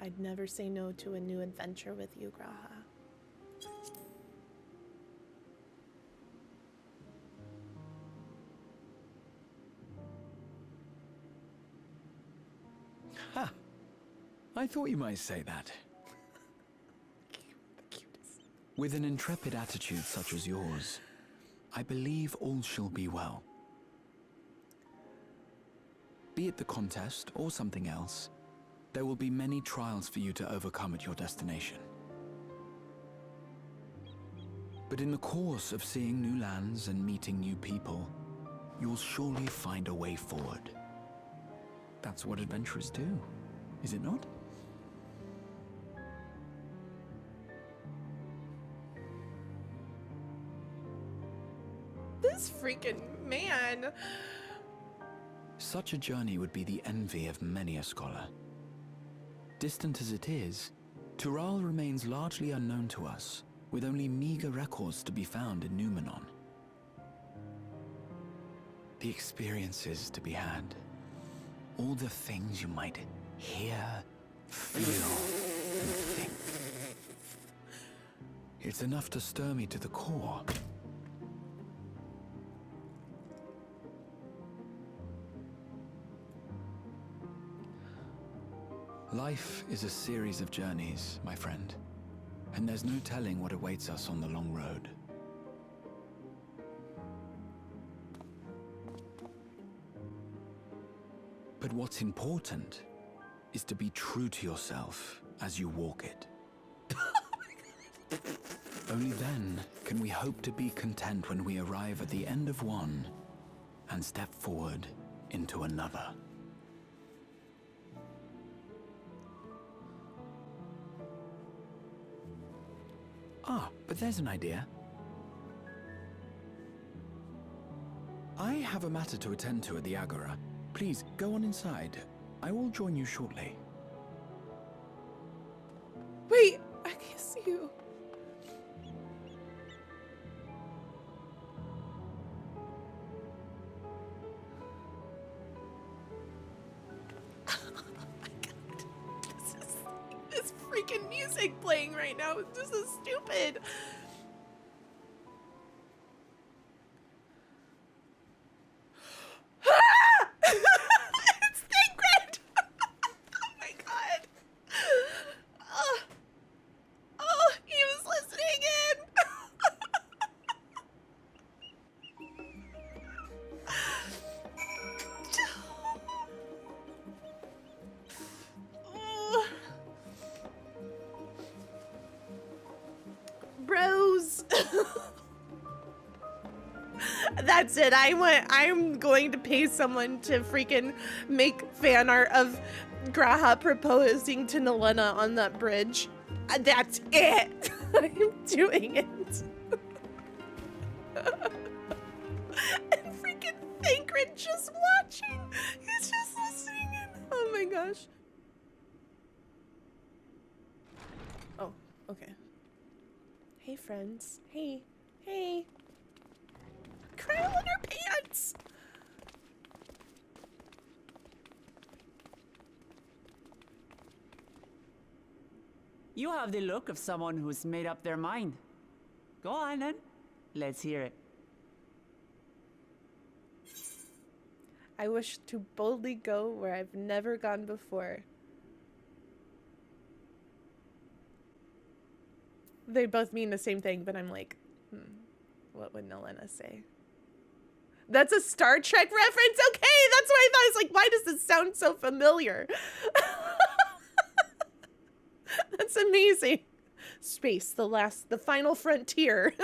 S1: I'd never say no to a new adventure with you, Graha.
S3: Ha! I thought you might say that.
S1: The cutest.
S3: With an intrepid attitude such as yours, I believe all shall be well. Be it the contest or something else, there will be many trials for you to overcome at your destination. But in the course of seeing new lands and meeting new people, you'll surely find a way forward. That's what adventurers do, is it not?
S1: This freaking man.
S3: Such a journey would be the envy of many a scholar. Distant as it is, Tural remains largely unknown to us, with only meager records to be found in Numenor. The experiences to be had, all the things you might hear, feel, and think. It's enough to stir me to the core. Life is a series of journeys, my friend, and there's no telling what awaits us on the long road. But what's important is to be true to yourself as you walk it. Only then can we hope to be content when we arrive at the end of one and step forward into another. Ah, but there's an idea. I have a matter to attend to at the Agora. Please, go on inside. I will join you shortly.
S1: Wait, I kiss you. This freaking music playing right now is just so stupid. It's Ingrid! Oh my god. Oh, he was listening in. Bro, That's it. I'm going to pay someone to freaking make fan art of Graha proposing to Nelenna on that bridge. That's it. I'm doing it. And freaking Thancred just watching. He's just listening in. Oh my gosh. Oh, okay. Hey friends. Hey. Hey. Krile in her pants!
S5: You have the look of someone who's made up their mind. Go on then. Let's hear it.
S1: I wish to boldly go where I've never gone before. They both mean the same thing, but I'm like, what would Nelenna say? That's a Star Trek reference? Okay, that's what I thought. I was like, why does this sound so familiar? That's amazing. Space, the final frontier.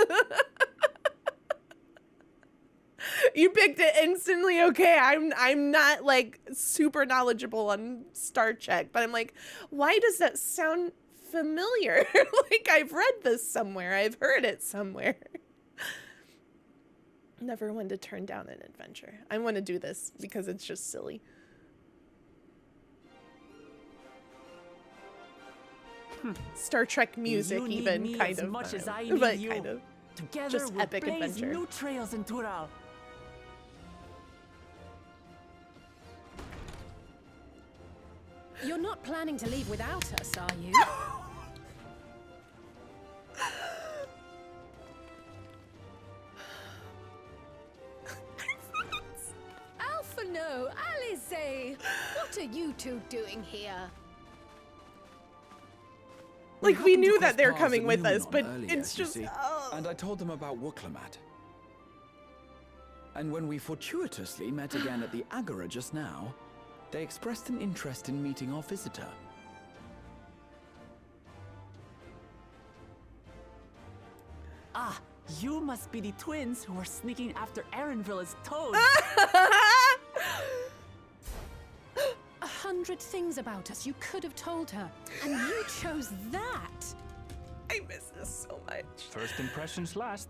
S1: You picked it instantly. Okay, I'm not like super knowledgeable on Star Trek, but I'm like, why does that sound familiar? Like I've read this somewhere. I've heard it somewhere. Never one to turn down an adventure. I want to do this because it's just silly. Star Trek music,
S5: You need
S1: even
S5: me
S1: kind
S5: as
S1: of,
S5: much as I
S1: but
S5: need you.
S1: kind of.
S5: Together
S1: Just
S5: we'll
S1: epic
S5: blaze
S1: adventure.
S5: new trails in Tural.
S6: You're not planning to leave without us, are you? Alpha no, Alice! What are you two doing here?
S1: Like we
S3: happened to
S1: knew
S3: cross
S1: that they're
S3: paths
S1: coming
S3: at
S1: with us,
S3: Numenor
S1: but
S3: earlier,
S1: it's
S3: you
S1: just
S3: see, and I told them about Wuk Lamat. And when we fortuitously met again at the Agora just now, they expressed an interest in meeting our visitor.
S5: Ah, you must be the twins who are sneaking after Erenville's toad.
S6: 100 things about us you could have told her, and you chose that.
S1: I miss this so much.
S2: First impressions last.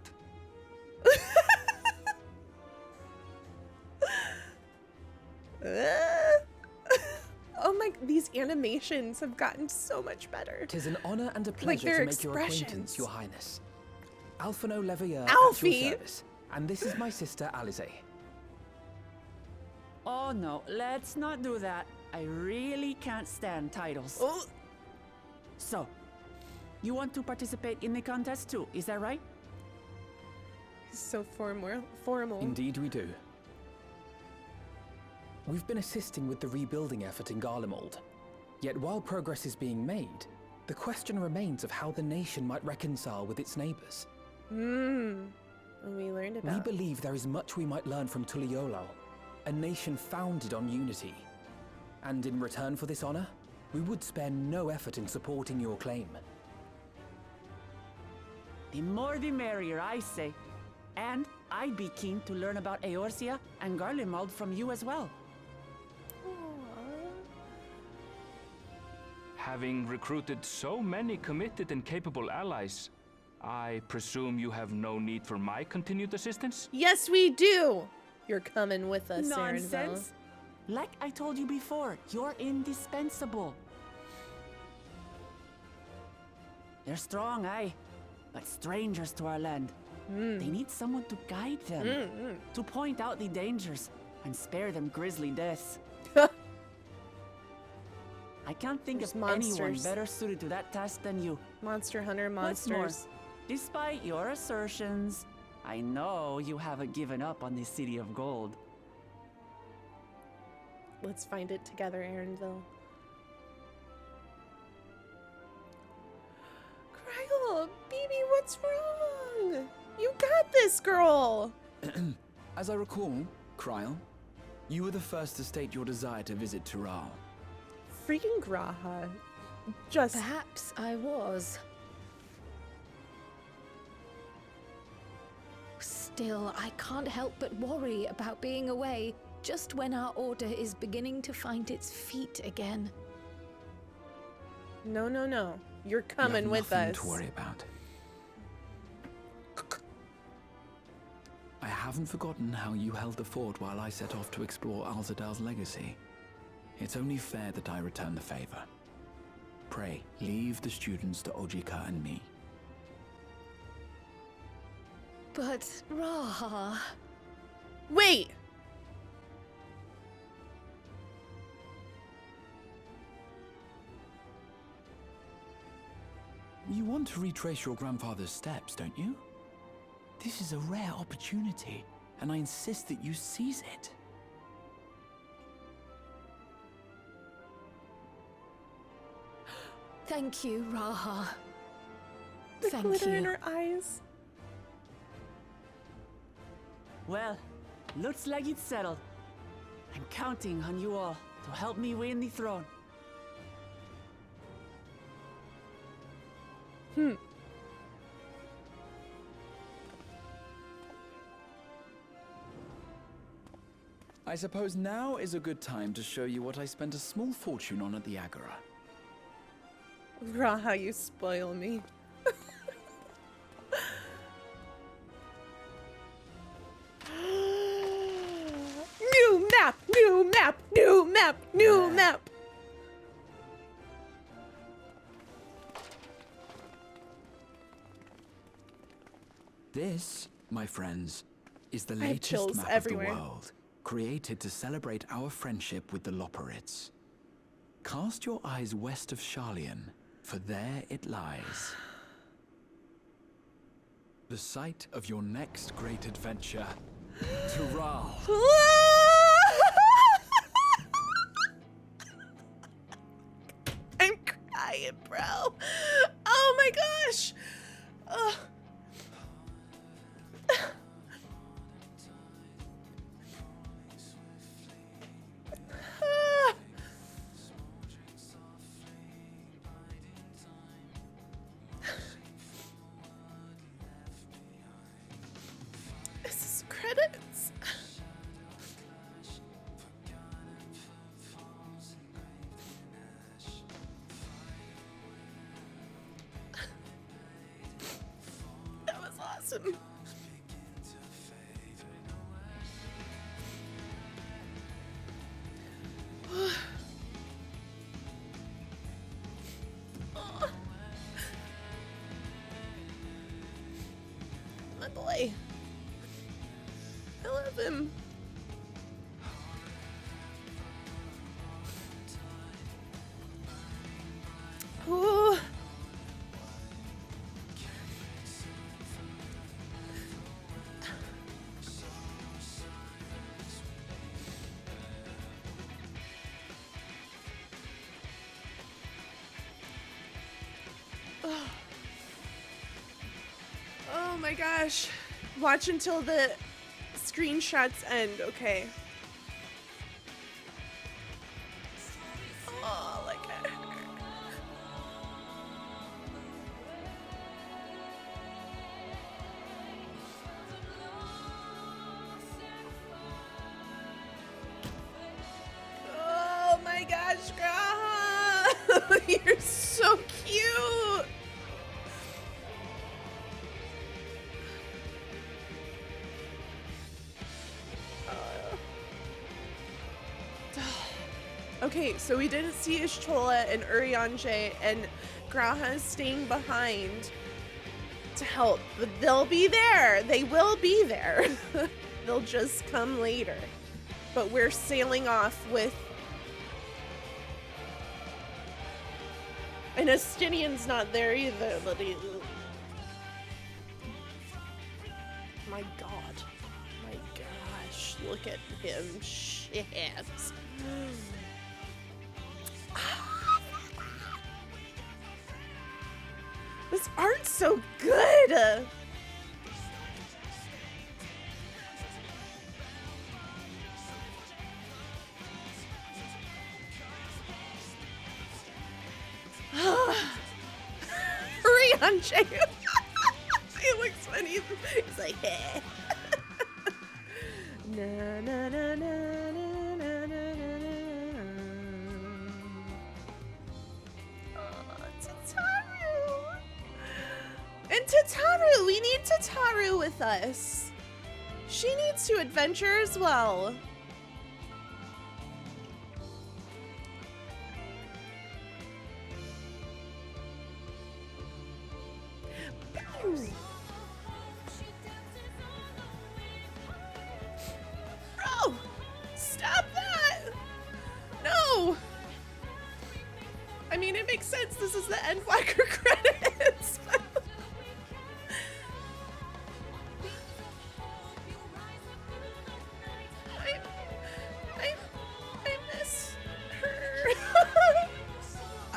S1: Oh my, these animations have gotten so much better.
S7: 'Tis an honor and a
S1: Like
S7: pleasure
S1: their
S7: to make your acquaintance,
S1: expressions.
S7: Your Highness. Alphino Leveilleur
S1: Alfie!
S7: at your service. And this is my sister, Alice.
S5: Oh no, let's not do that. I really can't stand titles.
S1: Oh,
S5: So, you want to participate in the contest too, is that right?
S1: he's so formal.
S7: Indeed we do. We've been assisting with the rebuilding effort in Garlemald. Yet while progress is being made, the question remains of how the nation might reconcile with its neighbors.
S1: We learned
S7: We
S1: about.
S7: believe there is much we might learn from Tuliolal, a nation founded on unity. And in return for this honor, we would spare no effort in supporting your claim.
S5: The more the merrier, I say. And I'd be keen to learn about Eorzea and Garlemald from you as well.
S2: Having recruited so many committed and capable allies, I presume you have no need for my continued assistance?
S1: Yes, we do. You're coming with us,
S5: Nonsense.
S1: Erenville.
S5: Like I told you before, you're indispensable. They're strong, aye, but strangers to our land. They need someone to guide them, to point out the dangers, and spare them grisly deaths. I can't think
S1: There's
S5: of anyone
S1: monsters.
S5: better suited to that task than you.
S1: Monster Hunter
S5: What's more,
S1: monsters.
S5: despite your assertions, I know you haven't given up on the City of Gold.
S1: Let's find it together, Erenville. Krile, baby, what's wrong? You got this, girl.
S3: As I recall, Krile, you were the first to state your desire to visit Tural.
S1: Freaking Graha. Just
S4: Perhaps I was. Still, I can't help but worry about being away just when our order is beginning to find its feet again.
S1: No, no, no. You're
S3: You have
S1: coming with
S3: nothing
S1: us.
S3: to worry about. I haven't forgotten how you held the fort while I set off to explore Alzadal's legacy. It's only fair that I return the favor. Pray, leave the students to Ojika and me.
S4: But, Raha...
S1: Wait!
S3: You want to retrace your grandfather's steps, don't you? This is a rare opportunity, and I insist that you seize it.
S4: Thank you, Raha.
S1: The
S4: Thank
S1: glitter
S4: you.
S1: in her eyes.
S5: Well, looks like it's settled. I'm counting on you all to help me win the throne.
S3: I suppose now is a good time to show you what I spent a small fortune on at the Agora.
S1: Raha, you spoil me. New map! New map! New map! New map!
S3: This, my friends, is the
S1: I have
S3: latest
S1: chills
S3: map
S1: everywhere.
S3: of the world, created to celebrate our friendship with the Loporrits. Cast your eyes west of Sharlayan, for there it lies. The site of your next great adventure, Tural.
S1: I'm crying, bro. Oh my gosh. Ugh. This is credits. That was awesome. My boy. I love him. Ooh. Oh my gosh. Watch until the screenshots end, okay. Oh, like it hurt. Oh my gosh, girl. You're so cute. Okay, so we didn't see Ishtola and Urianger, and Graha is staying behind to help. But they'll be there. They will be there. They'll just come later. But we're sailing off with... And Estinian's not there either, but he... My god. My gosh. Look at him. Shit. This art's so good! Rianche! He looks funny. He's like, hey. Na, na, na, na, na, na, na, na. Oh, Tataru! And Tataru! We need Tataru with us. She needs to adventure as well. Bro! Stop that! No! I mean, it makes sense. This is the Endwalker credits. I miss her.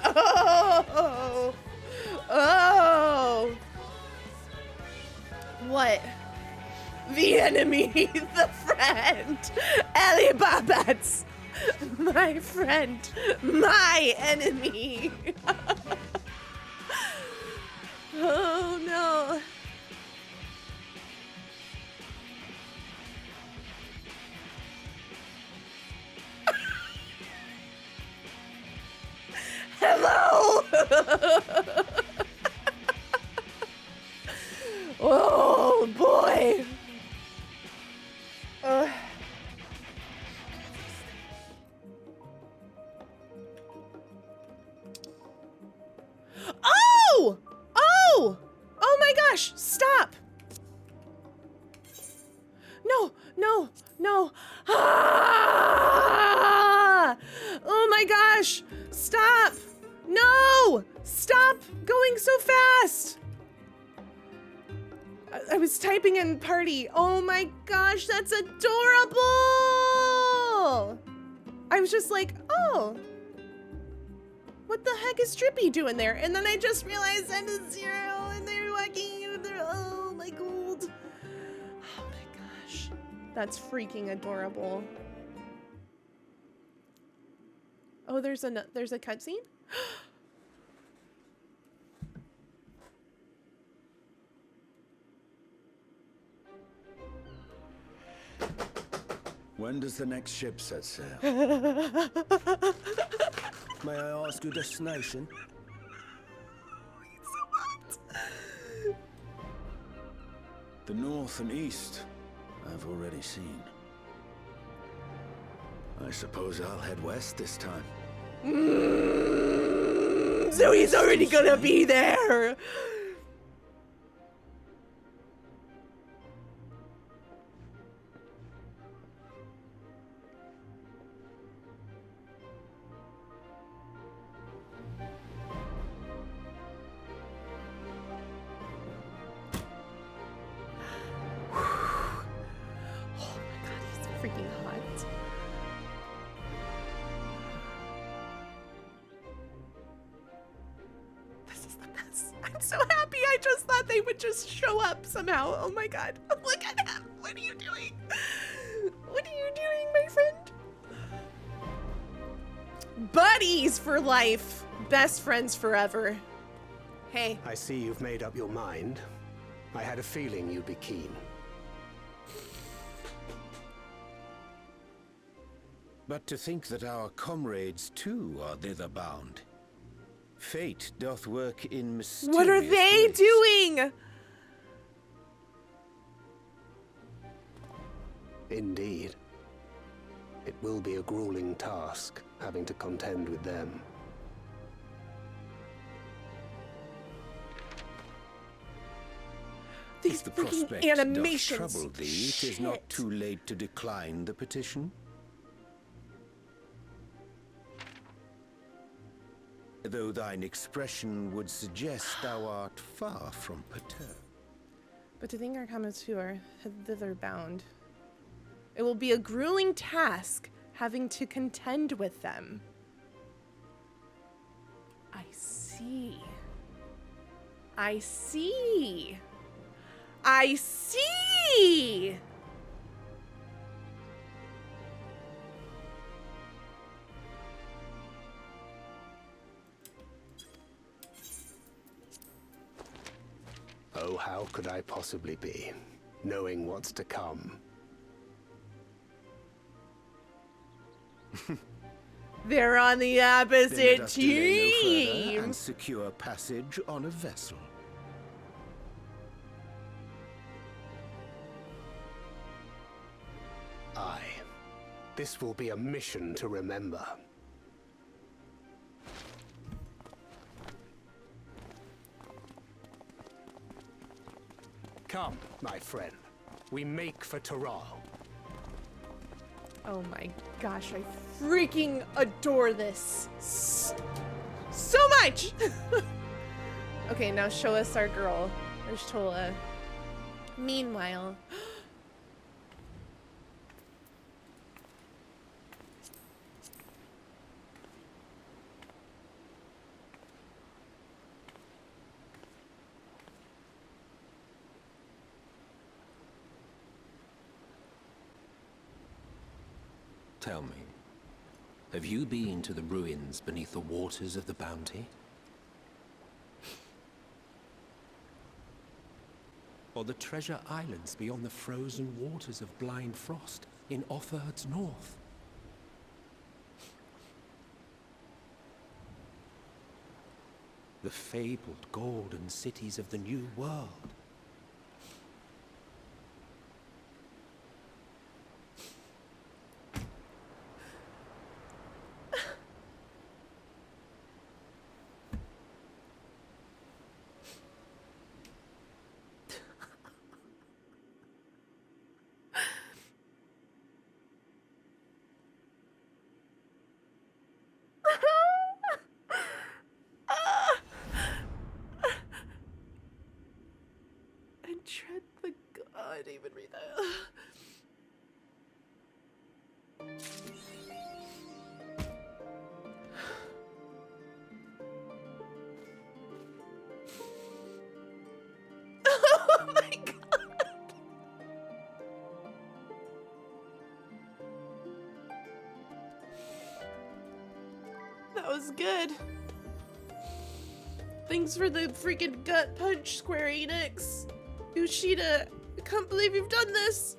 S1: Oh! Oh! What? The enemy, the friend, Elibbabats, my friend, my enemy. Oh no. Hello. Oh boy. Oh! Oh! Oh my gosh! Stop! No! No! No! Ah! Oh my gosh! Stop! No! Stop going so fast! I was typing in party. Oh my gosh, that's adorable! I was just like, oh. What the heck is Drippy doing there? And then I just realized I'm a 0 and they're walking and they're, oh my gold. Oh my gosh. That's freaking adorable. Oh, there's a cutscene?
S8: When does the next ship set sail? May I ask your destination? The north and east, I've already seen. I suppose I'll head west this time.
S1: So he's already gonna be there! Freaking hot. This is the best. I'm so happy. I just thought they would just show up somehow. Oh my god. Look at him. What are you doing? What are you doing, my friend? Buddies for life. Best friends forever. Hey.
S9: I see you've made up your mind. I had a feeling you'd be keen.
S8: But to think that our comrades too are thither bound. Fate doth work in mysterious
S1: What are they
S8: ways.
S1: doing?
S9: Indeed. It will be a grueling task, having to contend with them.
S1: These
S8: If the
S1: freaking
S8: prospect doth
S1: animations.
S8: trouble thee, it is not
S1: Shit.
S8: too late to decline the petition. Though thine expression would suggest thou art far from perturbed.
S1: But to think our comets who are thither bound. It will be a grueling task having to contend with them. I see. I see. I see!
S9: Oh, how could I possibly be, knowing what's to come?
S1: They're on the
S8: Then let
S1: opposite
S8: us delay no further
S1: team.
S8: and secure passage on a vessel.
S9: Aye. This will be a mission to remember. Come, my friend. We make for Tural.
S1: Oh my gosh, I freaking adore this so much. Okay, now show us our girl, Tola. Meanwhile,
S10: Tell me, have you been to the ruins beneath the waters of the Bounty? Or the treasure islands beyond the frozen waters of Blind Frost in Offerd's north? The fabled golden cities of the New World?
S1: and tread the god. I didn't even read that. Oh my god. That was good. Thanks for the freaking gut punch, Square Enix. Yoshida, I can't believe you've done this.